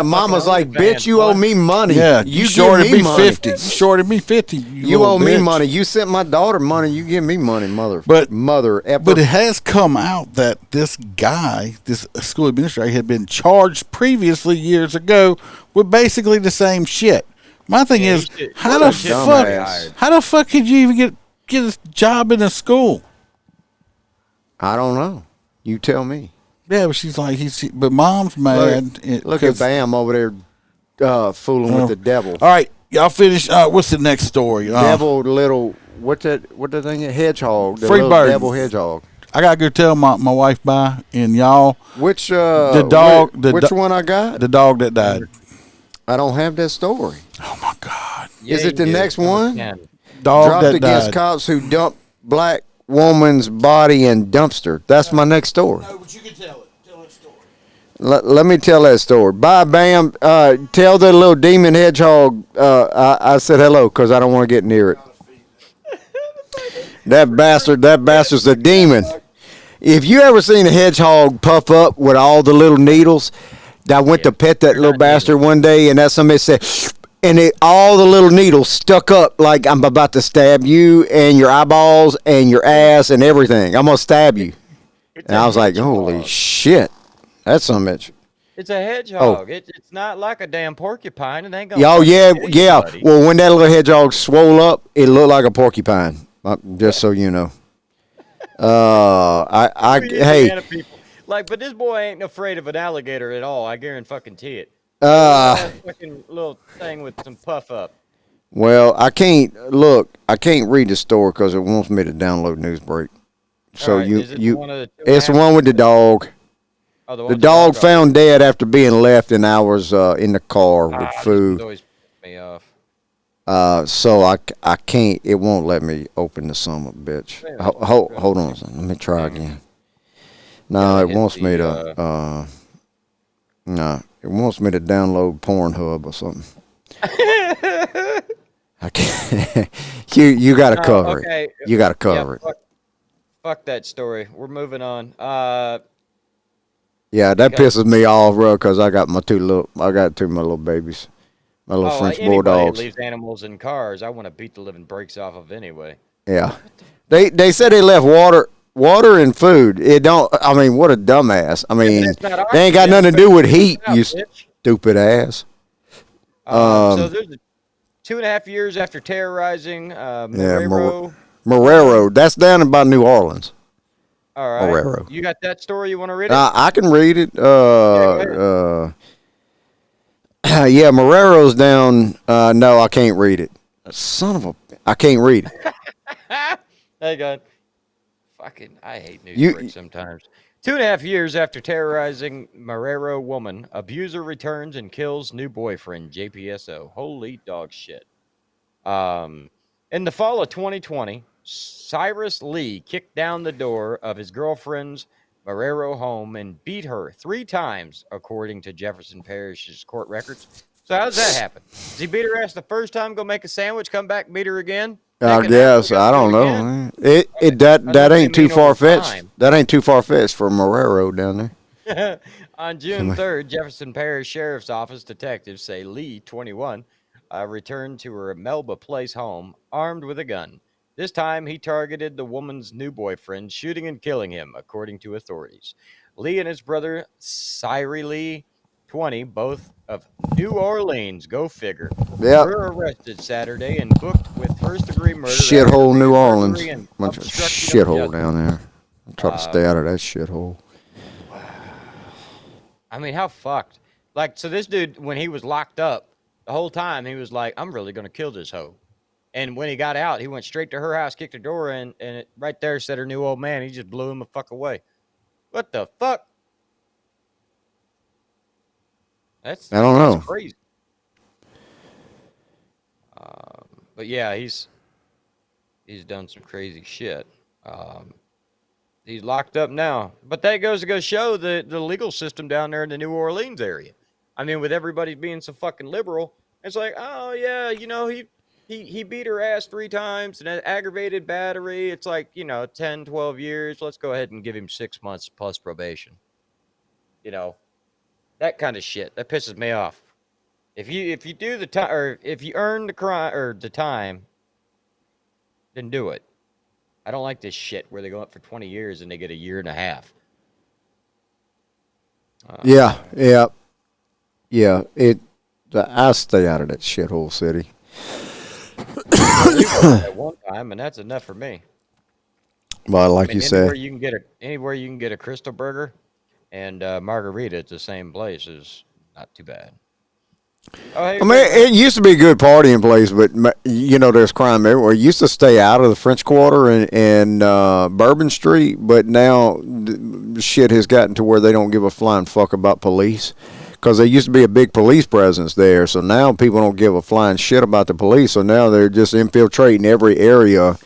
Mama's like, bitch, you owe me money. Yeah, you shorted give me me money. 50. You shorted me 50. You owe little me bitch. money. You sent my daughter money. You give me money, mother. But effer. it has come out that this guy, this school administrator, had been charged previously years ago with basically the same shit. My thing is, how the fuck could you even get a job in a school? I don't know. You tell me. Yeah, but she's like, but mom's mad. Look at Bam over there fooling with the devil. All right, y'all finish. What's the next story? Devil little, what that thing? Hedgehog. The Free little bird. devil hedgehog. I gotta go tell my wife bye, and y'all. Which the dog? Which one I got? The dog that died. I don't have that story. Oh my God! Yeah, Is it the next one? Dog Dropped that against died. cops who dumped black woman's body in dumpster. That's my next story. No, but you can tell it. Tell that story. Let me tell that story. Bye, Bam. Tell the little demon hedgehog I said hello because I don't want to get near it. That bastard's a demon. If you ever seen a hedgehog puff up with all the little needles, I went to pet that little bastard one day, and that somebody said, and all the little needles stuck up like I'm about to stab you and your eyeballs and your ass and everything. I'm gonna stab you. And I was like, holy shit, that's some bitch. It's a hedgehog. It's not like a damn porcupine. It ain't gonna. Oh yeah. Anybody. Well, when that little hedgehog swole up, it looked like a porcupine. Just so you know. Hey. Like, but this boy ain't afraid of an alligator at all. I guarantee it. Fucking little thing with some puff up. Well, I can't read the story because it wants me to download Newsbreak. So right, it's the one with the dog. Oh, the dog found dead after being left an hours in the car with food. Always me off. So I can't. It won't let me open the son of a bitch. Hold on a second. Let me try again. No, it wants me to. No, it wants me to download Pornhub or something. I can't. You got to cover it. You got to cover it. Fuck that story. We're moving on. Yeah, that pisses me off, bro, because I got two of my little babies, my little French bulldogs. Leaves animals in cars. I want to beat the living brakes off of anyway. Yeah, they said they left water and food. It don't. I mean, what a dumbass. I mean, they ain't got nothing to do with heat. You stupid ass. So there's 2.5 years after terrorizing Marrero. That's down in by New Orleans. All right. Marrero. You got that story? You want to read it? I can read it. Yeah, Marrero's down. No, I can't read it. Son of a. I can't read it. Hey, God. Fucking, I hate news sometimes. 2.5 years after terrorizing Marrero woman, abuser returns and kills new boyfriend, JPSO. Holy dog shit. In the fall of 2020, Cyrus Lee kicked down the door of his girlfriend's Marrero home and beat her 3 times, according to Jefferson Parish's court records. So how does that happen? Does he beat her ass the first time, go make a sandwich, come back, beat her again? I guess. I don't know. That ain't too far fetched. That ain't too far fetched for Marrero down there. On June 3rd, Jefferson Parish Sheriff's Office detectives say Lee, 21, returned to her Melba Place home armed with a gun. This time, he targeted the woman's new boyfriend, shooting and killing him, according to authorities. Lee and his brother, Cyrus Lee, 20, both of New Orleans, go figure, were arrested Saturday and booked with first-degree murder. Shithole New Orleans. Bunch of shithole down there. I'm trying to stay out of that shithole. I mean, how fucked? Like, so this dude, when he was locked up, the whole time, he was like, I'm really going to kill this hoe. And when he got out, he went straight to her house, kicked her door in, and it right there said her new old man. He just blew him the fuck away. What the fuck? I don't know. That's crazy. But yeah, he's done some crazy shit. He's locked up now. But that goes to go show the legal system down there in the New Orleans area. I mean, with everybody being so fucking liberal, it's like, oh yeah, you know, he beat her ass 3 times and aggravated battery. It's like, you know, 10, 12 years. Let's go ahead and give him 6 months plus probation. You know, that kind of shit. That pisses me off. If you do the time, or if you earn the crime or the time, then do it. I don't like this shit where they go up for 20 years and they get a year and a half. Yeah. I stay out of that shithole city. At one time, and that's enough for me. Well, like you said, anywhere you can get a Crystal Burger and margarita at the same place is not too bad. I mean, it used to be a good partying place, but there's crime everywhere. It used to stay out of the French Quarter and Bourbon Street, but now shit has gotten to where they don't give a flying fuck about police, because there used to be a big police presence there. So now people don't give a flying shit about the police. So now they're just infiltrating every area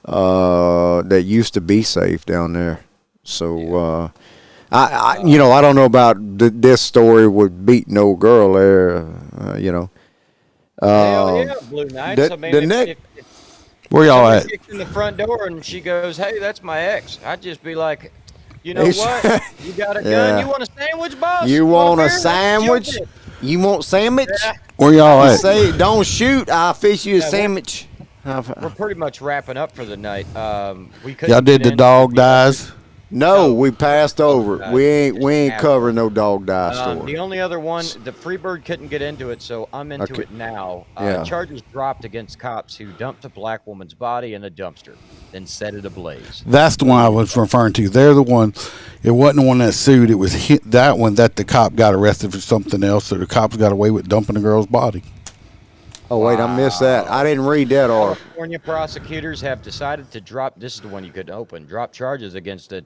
that used to be safe down there. So. I don't know about this story with beating old girl there, Hell yeah, Blue Knights. Where y'all at? Kicks in the front door and she goes, "Hey, that's my ex." I'd just be like, you know what? You got a gun? You want a sandwich, boss? You want a sandwich? You want sandwich? Yeah. Where y'all at? Say, don't shoot. I'll fish you a sandwich. We're pretty much wrapping up for the night. Y'all did the dog dies? No, we passed over. We ain't covering no dog die story. The only other one, the Freebird couldn't get into it, so I'm into it now. Yeah. Charges dropped against cops who dumped a black woman's body in a dumpster, then set it ablaze. That's the one I was referring to. They're the one. It wasn't the one that sued. It was that one that the cop got arrested for something else. So the cops got away with dumping the girl's body. Oh wait, I missed that. I didn't read that. California prosecutors have decided to drop. This is the one you couldn't open. Drop charges against the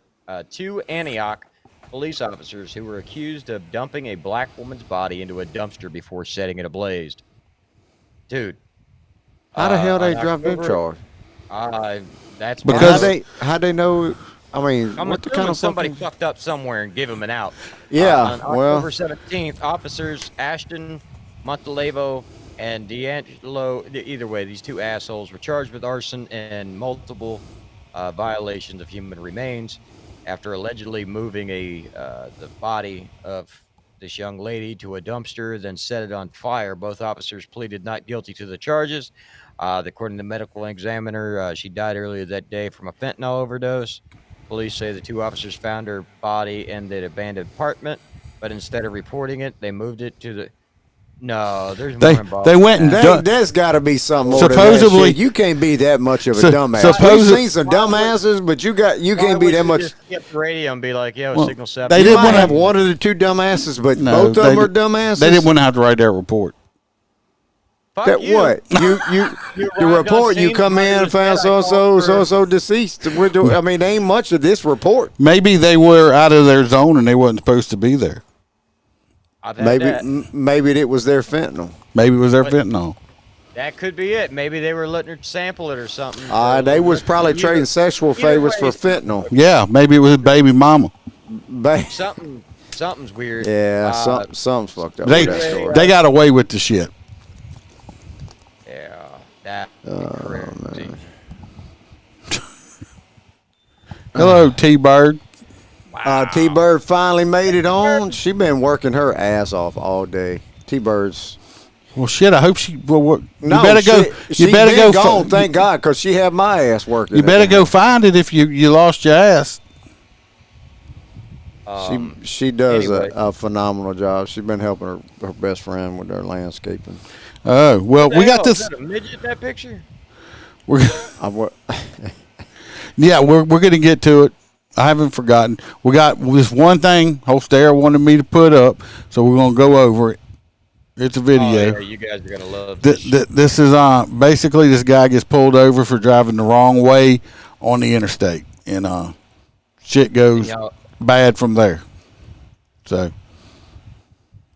2 Antioch police officers who were accused of dumping a black woman's body into a dumpster before setting it ablaze. Dude, how the hell they dropped them charge? That's because how they know? I mean, I'm what the kind of somebody fucked up somewhere and give them an out. Yeah, on October 17th, officers Ashton Montelevo and D'Angelo, either way, these 2 assholes were charged with arson and multiple violations of human remains after allegedly moving the body of this young lady to a dumpster, then set it on fire. Both officers pleaded not guilty to the charges. According to the medical examiner, she died earlier that day from a fentanyl overdose. Police say the 2 officers found her body in the abandoned apartment, but instead of reporting it, they moved it to the... No, there's more involved. They went and there's got to be something more supposedly than that shit. You can't be that much of a dumbass. We've seen some dumbasses, but you can't be that much. Just get the radio and be like, "Yo, Signal 7." They didn't want to have one of the 2 dumbasses, but both of them are dumbasses. They didn't want to have to write their report. That you. What you report? You come in and found so deceased. I mean, there ain't much of this report. Maybe they were out of their zone and they wasn't supposed to be there. Maybe it was their fentanyl. Maybe it was their fentanyl. That could be it. Maybe they were letting her sample it or something. They was probably trading sexual favors for fentanyl. Yeah, maybe it was baby mama. Something's weird. Yeah, something's fucked up. They got away with the shit. Yeah, that. Crazy. Hello, T-Bird. Wow. T-Bird finally made it on. She been working her ass off all day. T-Bird's. Well, shit. I hope she. Well, no, you better go. She better go. Gone, thank God, because she had my ass working. You better go find it if you lost your ass. She does a phenomenal job. She's been helping her best friend with their landscaping. Oh well, we got this. Is that a midget, that picture? Yeah, we're gonna get to it. I haven't forgotten. We got this one thing Holstera wanted me to put up, so we're gonna go over it. It's a video. Oh, yeah, you guys are gonna love this. This is basically this guy gets pulled over for driving the wrong way on the interstate, and shit goes bad from there. So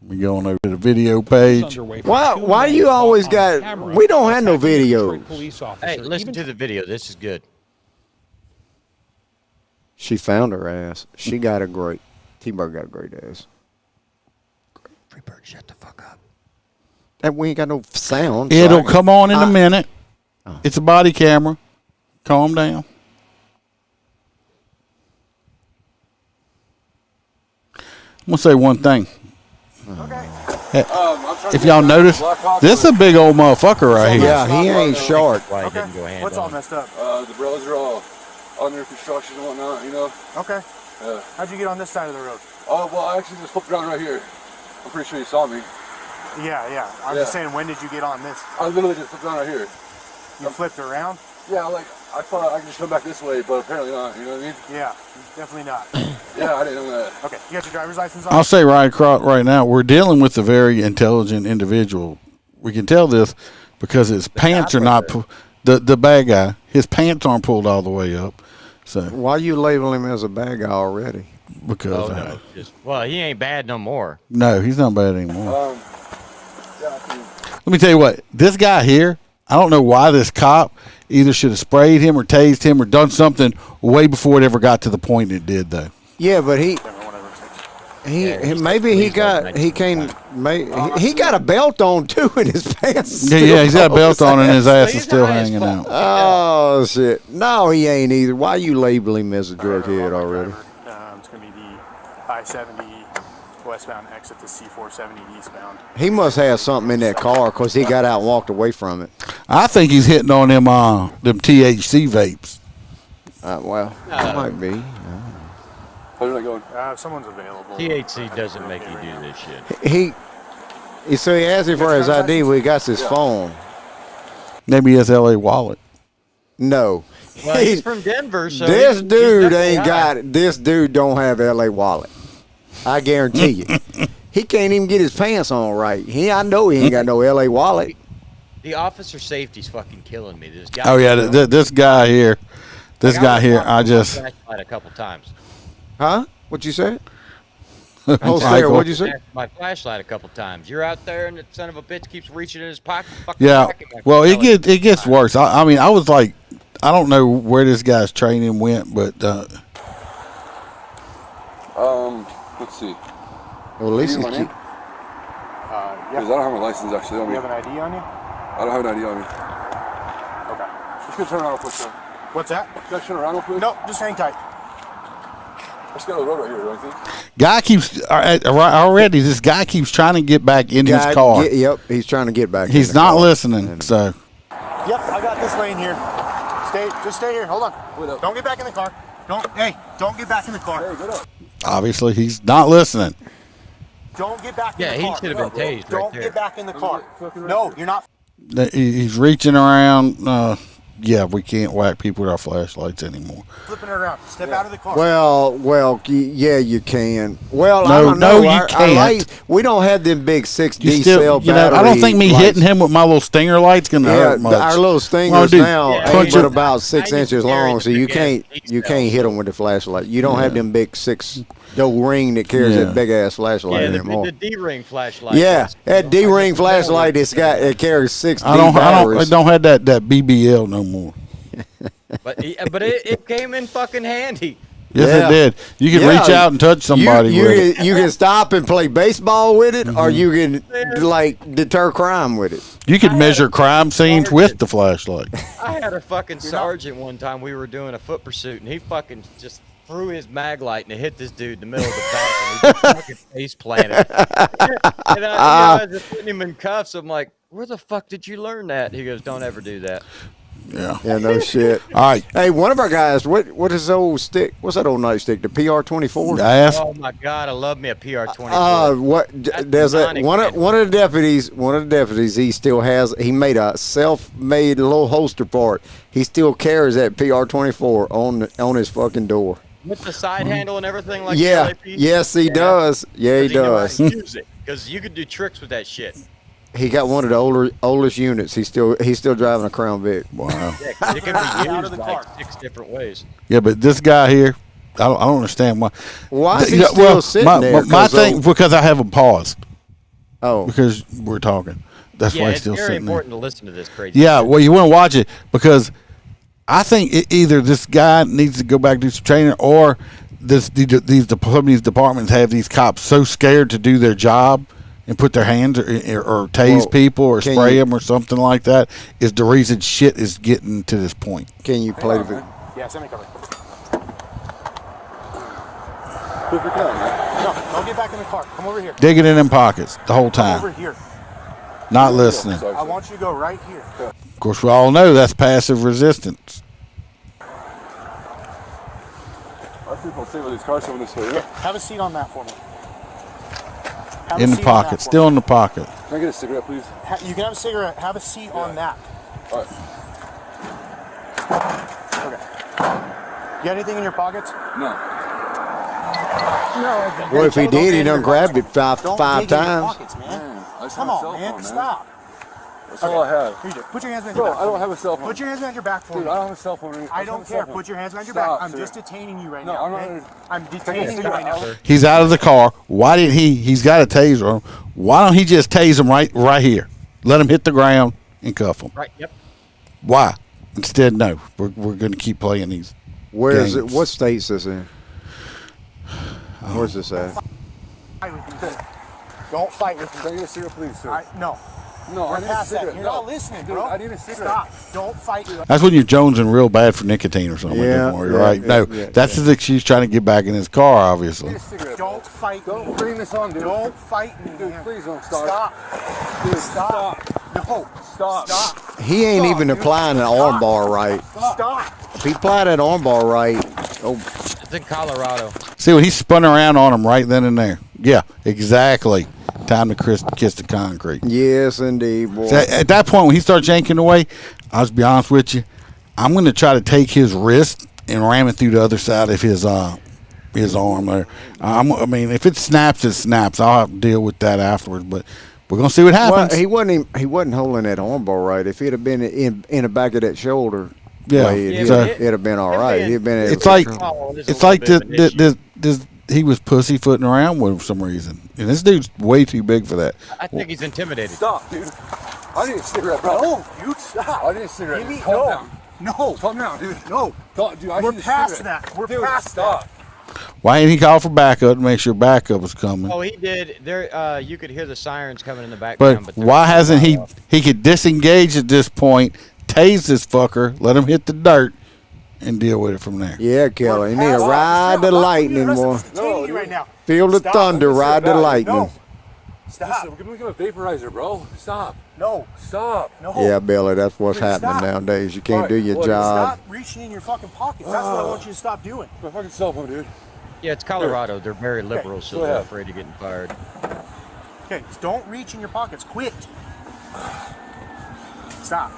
we going over to the video page. Why you always got? We don't have no videos. Hey, listen to the video. This is good. She found her ass. She got a great. T-Bird got a great ass. Freebird, shut the fuck up. That we ain't got no sound. It'll come on in a minute. It's a body camera. Calm down. I'm gonna say one thing. Hey, if y'all notice, this is a big old motherfucker right here. Yeah, he ain't short. Okay. What's all messed up? The rails are all under construction and whatnot, you know? Okay. Yeah. How'd you get on this side of the road? Oh, well, I actually just flipped around right here. I'm pretty sure you saw me. Yeah. I'm just saying, when did you get on this? I literally just flipped around right here. You flipped around? Yeah, like, I thought I could just come back this way, but apparently not, you know what I mean? Yeah, definitely not. Yeah, I didn't know that. Okay, you got your driver's license on? I'll say right now, we're dealing with a very intelligent individual. We can tell this because his pants are not, the bad guy, his pants aren't pulled all the way up. So why you label him as a bad guy already? Because well, he ain't bad no more. No, he's not bad anymore. Let me tell you what, this guy here, I don't know why this cop either should have sprayed him or tased him or done something way before it ever got to the point it did, though. Yeah, but he got a belt on too in his pants. Yeah, he's got a belt on and his ass is still hanging out. Oh shit! No, he ain't either. Why you label him as a drug head already? It's gonna be the I-70 westbound exit to C470 eastbound. He must have something in that car because he got out and walked away from it. I think he's hitting on them THC vapes. Well, it might be. How's it going? Someone's available. THC doesn't make you do this shit. So he asked him for his ID. Well, he got his phone. Maybe his LA wallet. No. Well, he's from Denver, so this dude ain't got it. This dude don't have LA wallet. I guarantee you. He can't even get his pants on right. I know he ain't got no LA wallet. The officer safety's fucking killing me. This guy. Oh yeah, this guy here. I just flashlight a couple times. Huh? What you said? Sarah, what'd you say? My flashlight a couple times. You're out there, and the son of a bitch keeps reaching in his pocket. Yeah. Well, it gets worse. I mean, I was like, I don't know where this guy's training went, but let's see. Well, at least he's yeah. Because I don't have my license actually on me. You have an ID on you? I don't have an ID on me. Okay. Just gonna turn around real quick, sir. What's that? Can I turn around real quick? No, just hang tight. Let's go to the road right here, don't you think? Guy keeps already. This guy keeps trying to get back in his car. Yep, he's trying to get back. He's not listening. So. Yep, I got this lane here. Just stay here. Hold on. Don't get back in the car. Don't get back in the car. Hey, get up. Obviously, he's not listening. Don't get back in the car. Yeah, he should have been tased. Don't get back in the car. No, you're not. He's reaching around. Yeah, we can't whack people with our flashlights anymore. Flipping it around. Step out of the car. Well, yeah, you can. Well, no, I don't know. You can't. We don't have them big 6D cell battery I don't think me lights. hitting him with my little stinger light's gonna hurt much. Our little stingers now ain't but about 6 inches long, so you can't hit them with the flashlight. You don't have them big 6-door ring that carries that big ass flashlight anymore. The D-ring flashlight. Yeah, that D-ring flashlight it carries 6D I batteries. don't have that BBL no more. But it came in fucking handy. Yes, it did. You can reach out and touch somebody with it. You can stop and play baseball with it, or you can deter crime with it. You can measure crime scenes with the flashlight. I had a fucking sergeant one time. We were doing a foot pursuit, and he fucking just threw his mag light and it hit this dude in the middle of the back, and he just fucking face planted. And I was just putting him in cuffs. I'm like, where the fuck did you learn that? He goes, don't ever do that. Yeah, no shit. All right. Hey, one of our guys, what is the old stick? What's that old nightstick? The PR-24? Oh my God, I love me a PR-24. There's one of the deputies. He made a self-made little holster part. He still carries that PR-24 on his fucking door. With the side handle and everything like that. Yes, he does. Yeah, he does. Use it because you could do tricks with that shit. He got one of the oldest units. He's still driving a Crown Vic. Wow. Yeah, it can be used like 6 different ways. Yeah, but this guy here, I don't understand why. Why is he still sitting there? My thing, because I haven't paused. Oh. Because we're talking. That's why he's still sitting there. It's very important to listen to this crazy shit. Well, you want to watch it because I think either this guy needs to go back to some training or some of these departments have these cops so scared to do their job and put their hands or tase people or spray them or something like that is the reason shit is getting to this point. Can you play the video? Yeah, send me cover. No, don't get back in the car. Come over here. Digging in them pockets the whole time. Come over here. Not listening. I want you to go right here. Of course, we all know that's passive resistance. I think I'll stay with these cars over this way. Have a seat on that for me. In the pocket, still in the pocket. Can I get a cigarette, please? You can have a cigarette. Have a seat on that. All right. got anything in your pockets? No. No. Well, if he did, he done grabbed it five Don't times. dig in your pockets, man. Come on, man. Stop. That's all I have. Here you go. Put your hands behind your back. I don't have a cell phone. Put your hands behind your back for me. Dude, I don't have a cell phone. I don't care. Put your hands behind your back. I'm just detaining you right now. Okay? I'm detaining you right now. He's out of the car. Why didn't he's got a taser. Why don't he just tase him right here? Let him hit the ground and cuff him. Right, yep. Why? Instead, no. We're going to keep playing these Where is games. it? What state's this in? Where's this at? Don't fight with me. Can I get a cigarette, please, sir? No. No, I need a past that. cigarette. You're No. not listening, Dude, bro. I need a cigarette. Stop. Don't fight. That's when you're jonesing real bad for nicotine or something. Yeah, Right? yeah, No, yeah, that's his excuse trying to get back in his car, obviously. Don't fight me. Don't bring this on, dude. Don't fight me, Dude, man. please don't stop. Stop. Dude, Stop. No. Stop. Stop. He ain't even applying an armbar right. Stop. If he applied that armbar right, oh, It's in Colorado. See when he spun around on him right then and there. Yeah, exactly. Time to kiss the concrete. yes, indeed, boy. So at that point, when he starts yanking away, I'll just be honest with you. I'm going to try to take his wrist and ram it through the other side of his arm there. I mean, if it snaps, it snaps. I'll have to deal with that afterwards. But we're going to see what happens. Well, he wasn't holding that armbar right. If he'd have been in the back of that shoulder, Yeah. blade, it'd have been all right. He'd been. It's like this. He was pussyfooting around with him for some reason, and this dude's way too big for that. I think he's intimidated. Stop, dude. I need a cigarette, bro. No, dude, stop. I need a cigarette. Give me, Calm no. down. No. Calm down, dude. No. Dude, I We're need a past cigarette. that. We're Dude, past stop. that. Why didn't he call for backup to make sure backup was coming? Oh, he did. There, you could hear the sirens coming in the But background. why hasn't he? He could disengage at this point, tase this fucker, let him hit the dirt, and deal with it from there. Yeah, Kelly. You need to ride the lightning, boy. No, right now. Feel the Stop. thunder, ride the lightning. No. Stop. Listen, give me a vaporizer, bro. Stop. No. Stop. No. Yeah, Billy, that's what's Dude, happening stop. nowadays. You can't Right, do your look, job. Stop reaching in your fucking pockets. That's what I want you to stop doing. My fucking cell phone, dude. Yeah, it's Colorado. They're very liberal, so go they're ahead. afraid of getting fired. Okay, just don't reach in your pockets. Quit. Stop.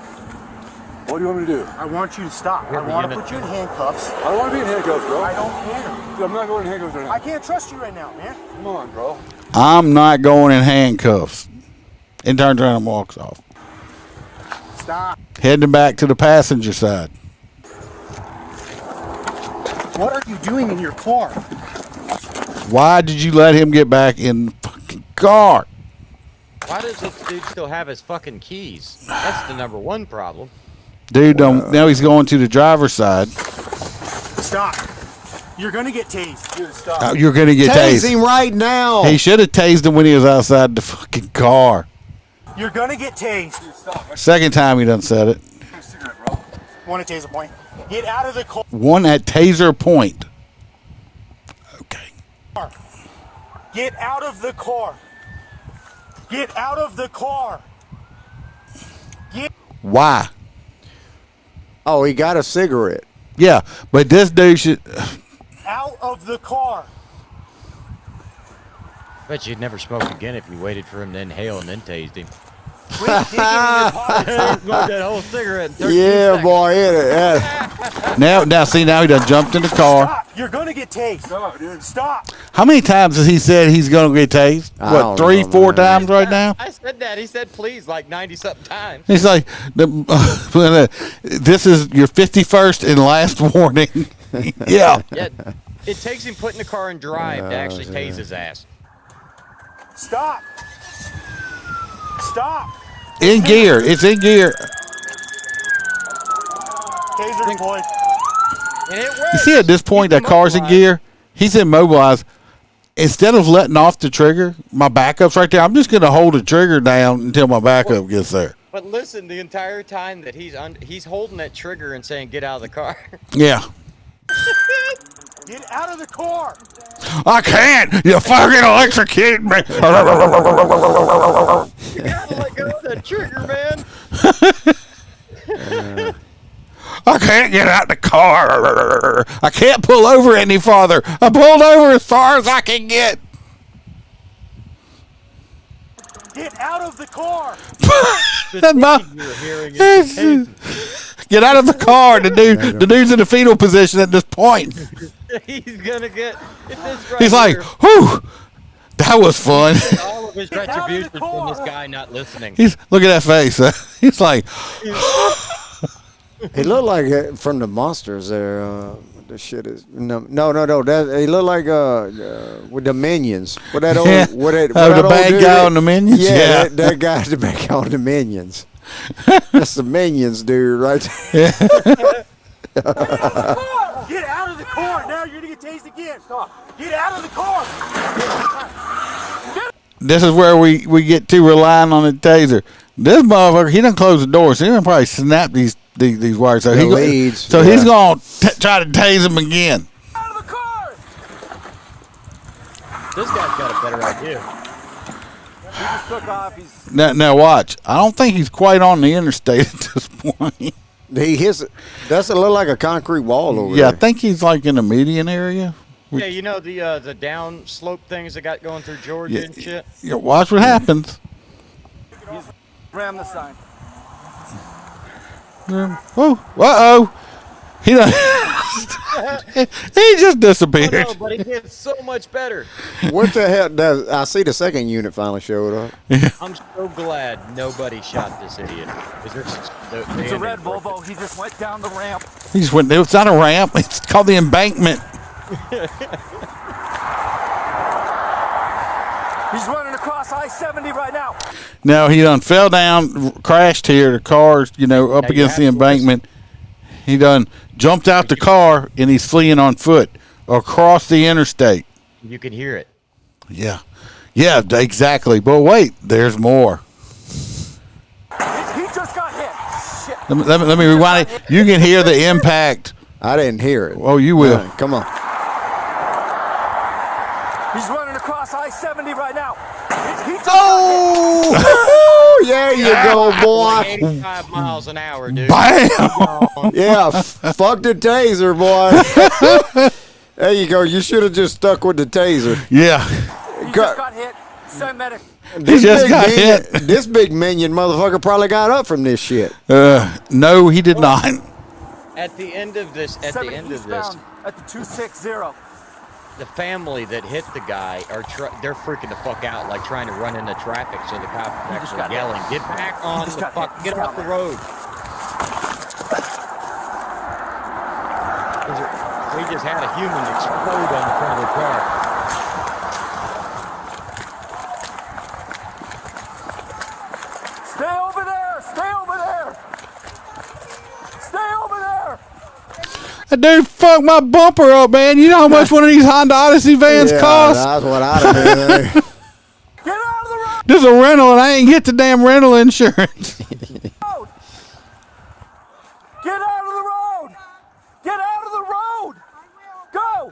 What do you want me to do? I want you to stop. I want to put you in handcuffs. I don't want to be in handcuffs, bro. I don't care. Dude, I'm not going in handcuffs right now. I can't trust you right now, man. Come on, bro. I'm not going in handcuffs. And turns around and walks off. Stop. Heading back to the passenger side. What are you doing in your car? Why did you let him get back in the fucking car? Why does this dude still have his fucking keys? That's the number one problem. Dude, now he's going to the driver's side. Stop. You're going to get tased. Dude, stop. You're going to get Tase tased. him right now. He should have tased him when he was outside the fucking car. You're going to get tased. Dude, stop. Second time he done said it. A cigarette, bro. Want a taser point? Get out of the car. One at taser point. Okay. Get out of the car. Get out of the car. Why? Oh, he got a cigarette. Yeah, but this dude should. Out of the car. Bet you'd never smoke again if you waited for him to inhale and then tased him. Quit digging in your pockets. Smoked that whole cigarette in 13 Yeah, seconds. boy. Yeah. Now he done jumped in the car. Stop. You're going to get tased. Stop, dude. Stop. How many times has he said he's going to get tased? I What, don't 3, know, 4 man. times right now? I said that. He said please like 90-something times. He's like, this is your 51st and last warning. Yeah. Yeah, it takes him putting the car in drive to actually tase his ass. Stop. Stop. In gear. It's in gear. Taser deployed. And it works. You see at this point that car's in gear? He's immobilized. Instead of letting off the trigger, my backup's right there. I'm just going to hold the trigger down until my backup gets there. But listen, the entire time that he's holding that trigger and saying get out of the car. Yeah. Get out of the car. I can't. You fucking electrocuted me. You gotta let go of that trigger, man. I can't get out the car. I can't pull over any farther. I pulled over as far as I can get. Get out of the car. The thinking you're hearing is amazing. Get out of the car. The dude's in the fetal position at this point. He's gonna get this right. He's like, here. whew, that was fun. All of his retribution from this guy not listening. Look at that face. He's like, he looked like from the monsters there. The shit is no. That he looked like with the minions. With that old, the bad guy on the minions. Yeah, that guy, the bad guy on the minions. That's the minions dude, right there. Get out of the car! Now you're gonna get tased again. Get out of the car! This is where we get too reliant on the taser. This motherfucker, he done close the door, so he done probably snap these wires. So he's gonna try to tase him again. Out of the car! This guy's got a better idea. He just took off. Now watch. I don't think he's quite on the interstate at this point. That's a little like a concrete wall over there. Yeah, I think he's like in the median area. Yeah, you know the down slope things they got going through Georgia and shit. Yeah, watch what happens. Ram the sign. Uh-oh. He done he just disappeared. Oh, no, but it gets so much better. What the hell? I see the second unit finally showed up. I'm so glad nobody shot this idiot. It's a red Volvo. He just went down the ramp. He just went. It's not a ramp. It's called the embankment. He's running across I-70 right now. Now he done fell down, crashed here. The car's, up against the embankment. He done jumped out the car and he's fleeing on foot across the interstate. You can hear it. Yeah, exactly. But wait, there's more. He just got hit. Shit. Let me rewind it. You can hear the impact. I didn't hear it. Oh, you will. Right, come on. He's running across I-70 right now. Oh, there you go, boy. 85 miles an hour, dude. Bam! Yeah, fuck the taser, boy. There you go. You should have just stuck with the taser. Yeah. He just got hit. Send medic. This big minion motherfucker probably got up from this shit. No, he did not. At the end of this, at the 260. The family that hit the guy they're freaking the fuck out, like trying to run into traffic. So the cop is actually yelling, "Get back on the fuck! Get off the road!" We just had a human explode on the front of the car. Stay over there! Stay over there! Stay over there! That dude fucked my bumper up, man. You know how much one of these Honda Odyssey vans costs? That's what I'd have been. Get out of the road! This is a rental, and I ain't get the damn rental insurance. Get out of the road! Get out of the road! Go!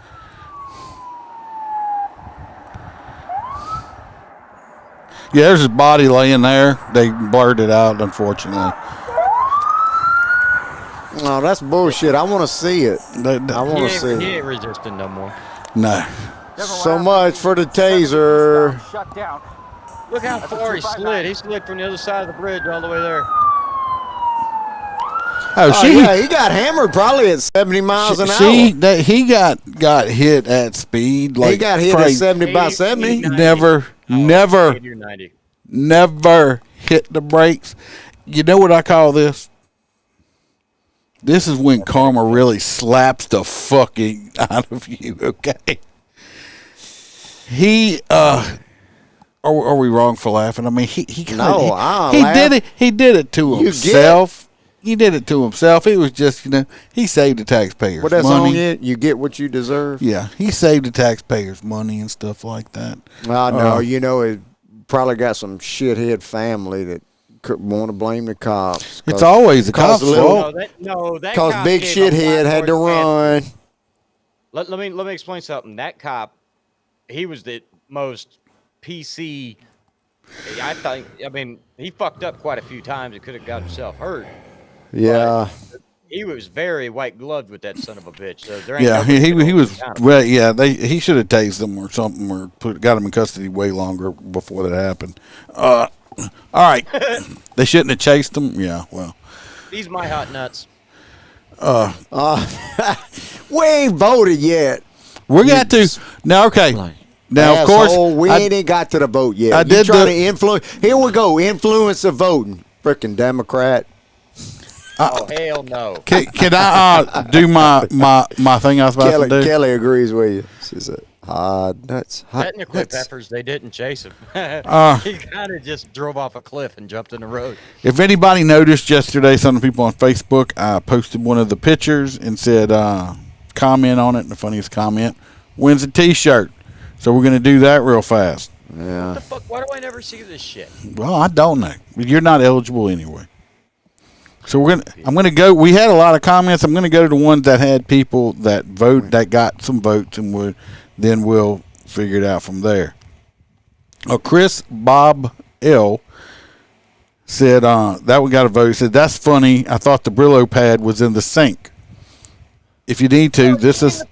Yeah, there's his body laying there. They blurred it out, unfortunately. No, that's bullshit. I want to see it. I want to see it. He ain't resisting no more. No. So much for the taser. Shut down. Look how far he slid. He slid from the other side of the bridge all the way there. Yeah, he got hammered probably at 70 miles an hour. He got hit at speed. Like he got hit at 70 by 70. Never hit the brakes. You know what I call this? This is when karma really slaps the fucking out of you, okay? Are we wrong for laughing? I mean, he did it. He did it to himself. He did it to himself. It was just, he saved the taxpayers But that's money. on it. You get what you deserve. Yeah, he saved the taxpayers money and stuff like that. No, it probably got some shithead family that want to blame the cops. It's always the cops' fault. Because big shithead had to run. Let me explain something. That cop, he was the most PC. I mean, he fucked up quite a few times and could have got himself hurt. Yeah. But he was very white gloved with that son of a bitch. So there ain't he was. Well, yeah, he should have tased them or something, or got him in custody way longer before that happened. All right. They shouldn't have chased him. Yeah, well. These my hot nuts. We ain't voted yet. We got to. Now, okay. Now, of course. We ain't got to the vote yet. I did trying to influence. Here we go. Influence the voting. Freaking Democrat. Oh, hell no. Can I do my thing I was about to do? Kelly agrees with you. She said, hot nuts. Technically, Peppers, they didn't chase him. He kind of just drove off a cliff and jumped in the road. If anybody noticed yesterday, some of the people on Facebook, I posted one of the pictures and said, comment on it. And the funniest comment, wins a T-shirt. So we're going to do that real fast. Yeah. What the fuck? Why do I never see this shit? Well, I don't know. You're not eligible anyway. So I'm gonna go. We had a lot of comments. I'm gonna go to the ones that had people that that got some votes, and then we'll figure it out from there. Chris Bob L said that one got a vote. He said that's funny. I thought the Brillo pad was in the sink. If you need to, this is the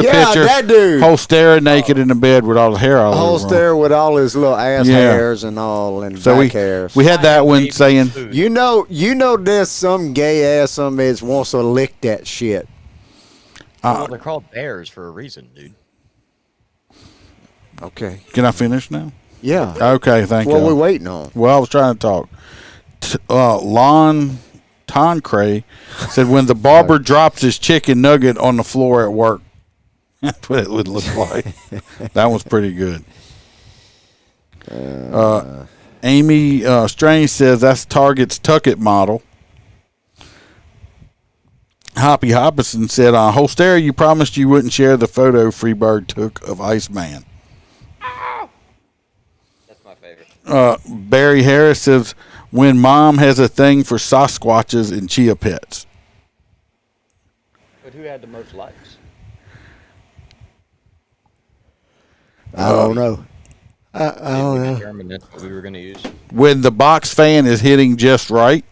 picture. That dude. Holstera naked in the bed with all the hair all over him. Holstera with all his little ass hairs and all and back hairs. We had that one saying, you know, there's some gay ass some bitch wants to lick that shit. Well, they're called bears for a reason, dude. Okay. Can I finish now? Yeah. Okay, thank you. What we waiting on? Well, I was trying to talk. Lon Toncray said when the barber drops his chicken nugget on the floor at work. That's what it would look like. That was pretty good. Amy Strange says that's Target's Tuck It model. Hoppy Hopperson said, Holstera, you promised you wouldn't share the photo Freebird took of Iceman. That's my favorite. Barry Harris says, when mom has a thing for Sasquatches and Chia Pets. But who had the most likes? I don't know. I don't know. Determined that's what we were going to use. When the box fan is hitting just right.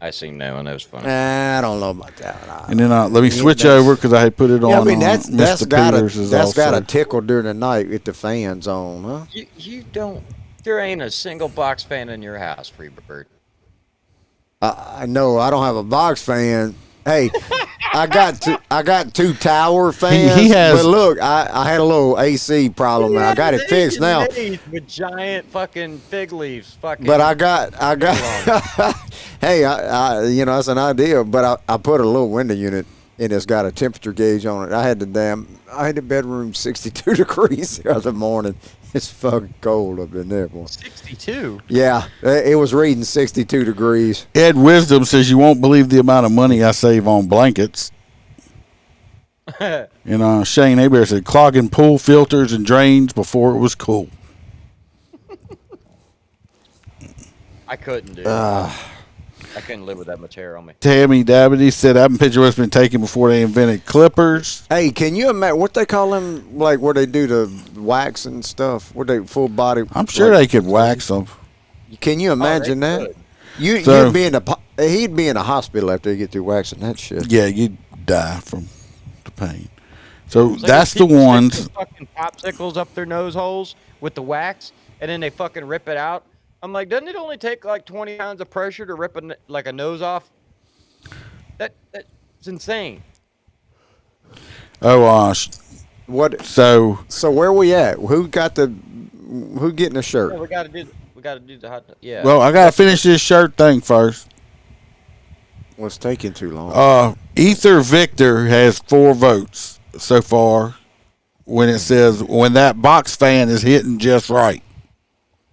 I seen that one. That was funny. I don't know about that one. And then let me switch over because I had put it on. Yeah, I mean that's got to tickle during the night with the fans on, huh? You don't. There ain't a single box fan in your house, Freebird. I know I don't have a box fan. Hey, I got two tower fans. He has. But look, I had a little AC problem, and I got it fixed now. With giant fucking fig leaves, fucking. But I got. Hey, I that's an idea. But I put a little window unit, and it's got a temperature gauge on it. I had the bedroom 62 degrees the other morning. It's fucking cold up in there, boy. 62? Yeah, it was reading 62 degrees. Ed Wisdom says you won't believe the amount of money I save on blankets. Shane Hebert said clogging pool filters and drains before it was cool. I couldn't do I couldn't live with that much hair on me. Tammy Dabney said that picture was been taken before they invented clippers. Hey, can you imagine what they call them? Like where they do the wax and stuff? Where they full body? I'm sure they could wax them. Can you imagine that? He'd be in a hospital after he get through waxing that shit. Yeah, you'd die from the pain. So that's the ones. Fucking popsicles up their nose holes with the wax, and then they fucking rip it out. I'm like, doesn't it only take like 20 pounds of pressure to rip a nose off? That's insane. Oh, what? So where we at? Who getting a shirt? Yeah, we got to do the hot. Yeah. Well, I gotta finish this shirt thing first. What's taking too long? Ether Victor has 4 votes so far. When it says when that box fan is hitting just right.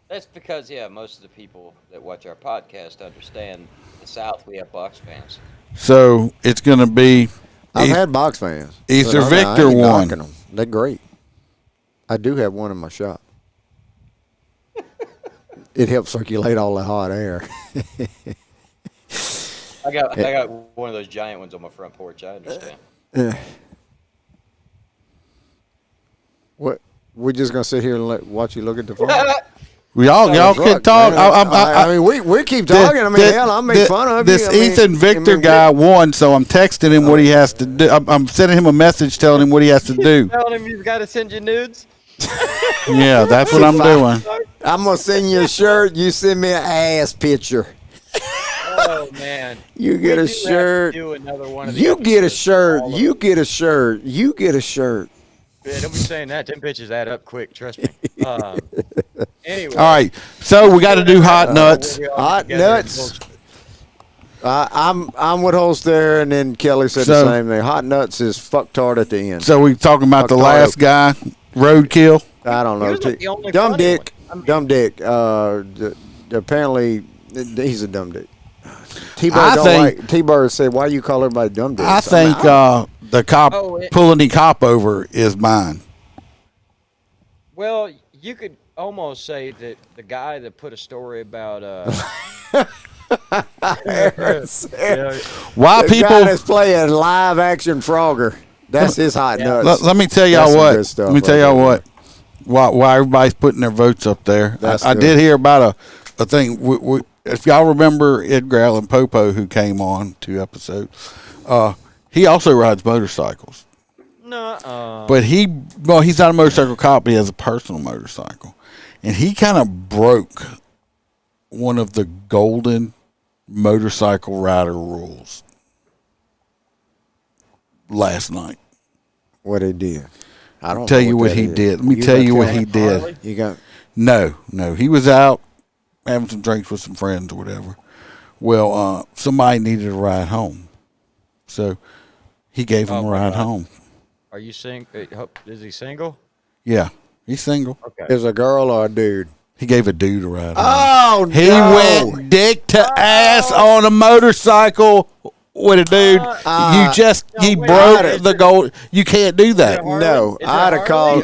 That's because, most of the people that watch our podcast understand the South, we have box fans. So it's going to be. I've had box fans. Ether Victor won. They're great. I do have one in my shop. It helps circulate all the hot air. I got one of those giant ones on my front porch. I understand. What? We're just gonna sit here and watch you look at the phone. Y'all can talk. I mean, we keep talking. I make fun of this. Ethan Victor guy won, so I'm texting him what he has to do. I'm sending him a message telling him what he has to do. Telling him he's got to send you nudes. Yeah, that's what I'm doing. I'm gonna send you a shirt. You send me an ass picture. Oh man! You get a shirt. Do another one of You these get a episodes shirt. all You get a shirt. You get a shirt. Yeah, don't be saying that. Them bitches add up quick. Trust me. Anyway. All right, so we got to do hot nuts. Hot nuts. I'm with Holster, and then Kelly said the same thing. Hot nuts is fucktard at the end. So we talking about the last guy, Roadkill. I don't know. The only Dumb funny dick. one. I mean- Dumb dick. Apparently, he's a dumb dick. T-Bird said, "Why you call everybody dumb dick?" I think the cop pulling the cop over is mine. Well, you could almost say that the guy that put a story about Why the people guy that's playing live action Frogger? That's his hot nuts. Let me tell y'all what. Let me tell y'all what. Why everybody's putting their votes up there. I did hear about a thing. If y'all remember Edgar Allan Poe, who came on 2 episodes, he also rides motorcycles. No. But he's not a motorcycle cop. He has a personal motorcycle, and he kind of broke one of the golden motorcycle rider rules last night. What he did? I don't tell you what he did. Let me tell you what he did. You got no. He was out having some drinks with some friends or whatever. Well, somebody needed a ride home, so he gave him a ride home. Are you is he single? Yeah, he's single. Okay. Is a girl or a dude? He gave a dude a ride home. Oh, He went dick to ass on a motorcycle with a dude. You broke the goal. You can't do that. No, I'd have called.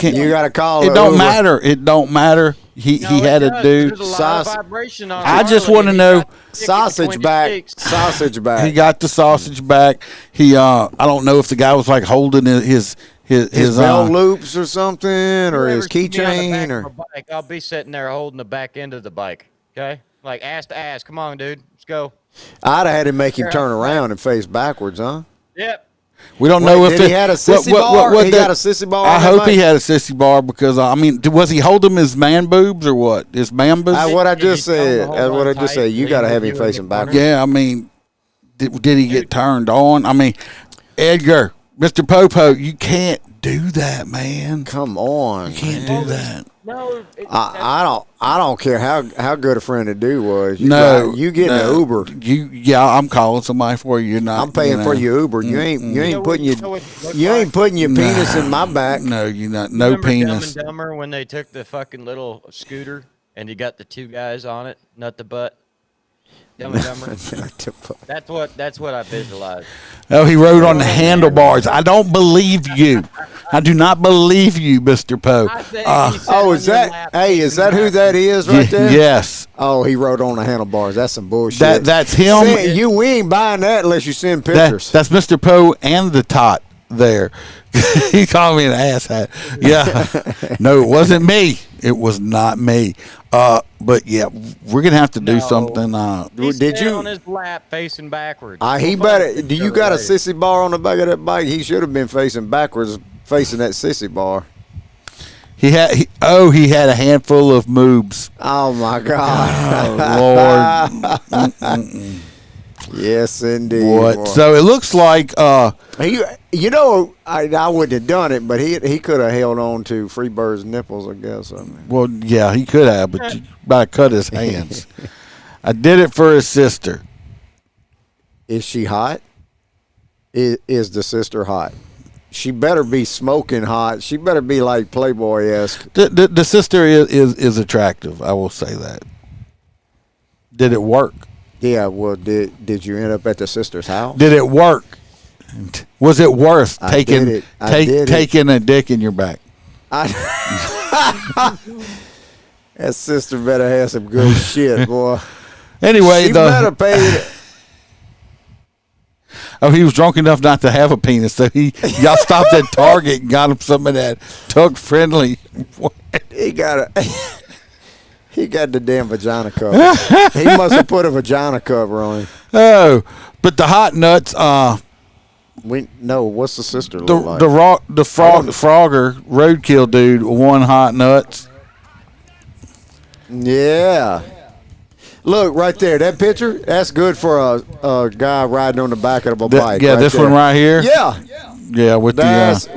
You got to call. It don't matter. It don't matter. He had a dude. I just want to know. Sausage back. Sausage back. He got the sausage back. I don't know if the guy was like holding his belt loops or something, or his keychain, or I'll be sitting there holding the back end of the bike. Okay, like ass to ass. Come on, dude, let's go. I'd have had him make him turn around and face backwards, huh? Yep. We don't know if he had a sissy bar. He got a sissy bar. I hope he had a sissy bar because was he holding his man boobs or what? His man boobs? That's what I just said. That's what I just said. You got to have him facing backwards. Yeah, I mean, did he get turned on? I mean, Edgar, Mr. Popo, you can't do that, man. Come on, you can't do that. No, I don't care how good a friend the dude was. You get an Uber. I'm calling somebody for you. You're not. I'm paying for your Uber. You ain't putting your penis in my back. No, you're not. No penis. Dumb and Dumber when they took the fucking little scooter and you got the 2 guys on it, nut the butt. Dumb and Dumber. That's what I visualized. Oh, he rode on the handlebars. I don't believe you. I do not believe you, Mr. Poe. Is that who that is right there? Yes. Oh, he rode on the handlebars. That's some bullshit. That's him. We ain't buying that unless you send pictures. That's Mr. Poe and the tot there. He called me an asshat. Yeah. No, it wasn't me. It was not me. But yeah, we're gonna have to do something. Did you on his lap facing backwards? He better. Do you got a sissy bar on the back of that bike? He should have been facing backwards, facing that sissy bar. He had a handful of moobs. Oh my God! Oh Lord. Yes, indeed. What? Boy. So it looks like I wouldn't have done it, but he could have held on to Freebird's nipples, I guess. Well, yeah, he could have, but you about to cut his hands. I did it for his sister. Is she hot? Is the sister hot? She better be smoking hot. She better be like Playboy-esque. The sister is attractive. I will say that. Did it work? Yeah. Well, did you end up at the sister's house? Did it work? Was it worth taking a dick in your back? That sister better have some good shit, boy. Anyway, she better pay it. Oh, he was drunk enough not to have a penis, so y'all stopped at Target and got him some of that Tug Friendly. He got the damn vagina cover. He must have put a vagina cover on him. Oh, but the hot nuts, What's the sister look like? The Frogger roadkill dude, one hot nuts. Yeah. Look right there, that picture. That's good for a guy riding on the back of a bike. Yeah, right this there. one right here. Yeah. Yeah, with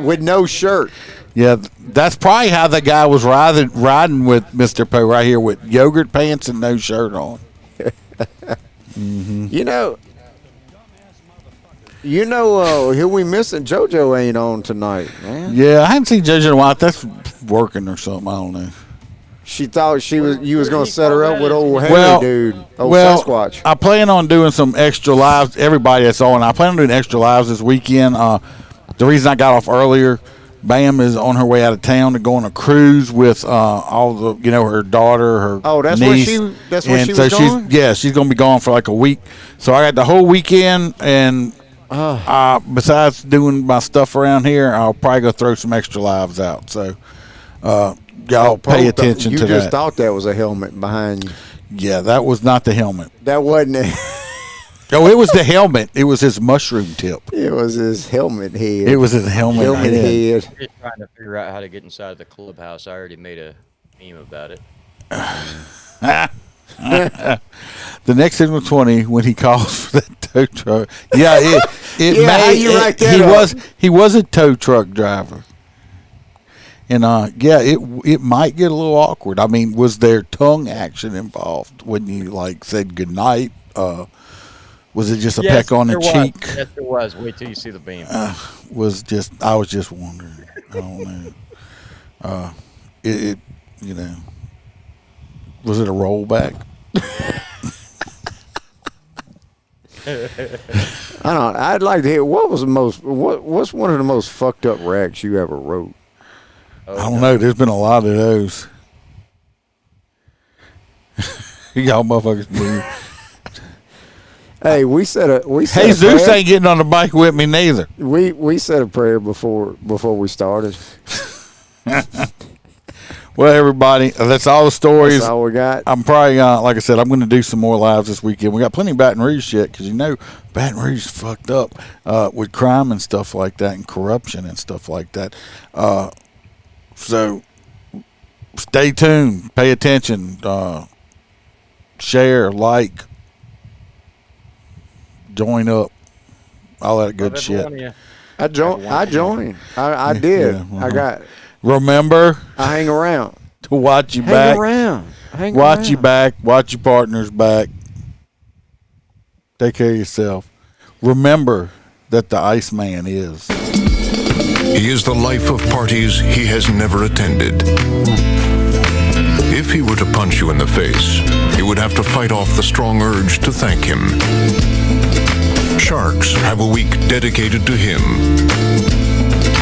with no shirt. Yeah, that's probably how the guy was riding with Mr. Poe right here with yogurt pants and no shirt on. Mm-hmm. You know, who we missing? JoJo ain't on tonight, man. Yeah, I haven't seen JoJo in a while. That's working or something. I don't know. She thought you was gonna set her up with old Henry dude, old Sasquatch. I plan on doing some extra lives. Everybody that's on, I plan on doing extra lives this weekend. The reason I got off earlier, Bam is on her way out of town to go on a cruise with all the, her daughter, her niece. That's where she was going? She's going to be gone for like a week. So I got the whole weekend, and besides doing my stuff around here, I'll probably go throw some extra lives out. So y'all pay attention to that. You just thought that was a helmet behind you. Yeah, that was not the helmet. That wasn't it. No, it was the helmet. It was his mushroom tip. It was his helmet head. It was his helmet head. I'm just trying to figure out how to get inside the clubhouse. I already made a meme about it. The next thing was 20 when he calls for that tow truck. Yeah, he was a tow truck driver. And it might get a little awkward. I mean, was there tongue action involved when you said goodnight? Was it just a peck on the cheek? Yes, there was. Wait till you see the beam. I was just wondering. I don't know. Was it a rollback? I don't. I'd like to hear what's one of the most fucked up rags you ever wrote. I don't know. There's been a lot of those. Y'all motherfuckers do. Hey, we said Hey, Zeus ain't getting on the bike with me neither. We said a prayer before we started. Well, everybody, that's all the stories. That's all we got. I'm probably like I said, I'm going to do some more lives this weekend. We got plenty of Baton Rouge shit because Baton Rouge is fucked up with crime and stuff like that and corruption and stuff like that. So stay tuned, pay attention, share, like. Join up, all that good shit. I joined. I did. Yeah, I got. Remember, I hang around to watch you back. Watch you back. Watch your partner's back. Take care of yourself. Remember that the Iceman is. He is the life of parties he has never attended. If he were to punch you in the face, he would have to fight off the strong urge to thank him. Sharks have a week dedicated to him.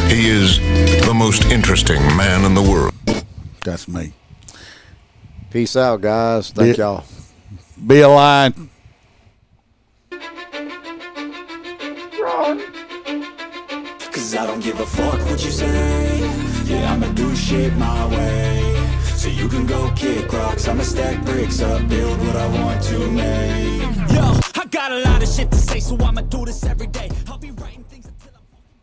He is the most interesting man in the world. That's me. Peace out, guys. Thank y'all. Be alive. Cause I don't give a fuck what you say. Yeah, I'ma do shit my way. So you can go kick rocks, I'ma stack bricks up, build what I want to make. Yo, I got a lot of shit to say, so I'ma do this every day.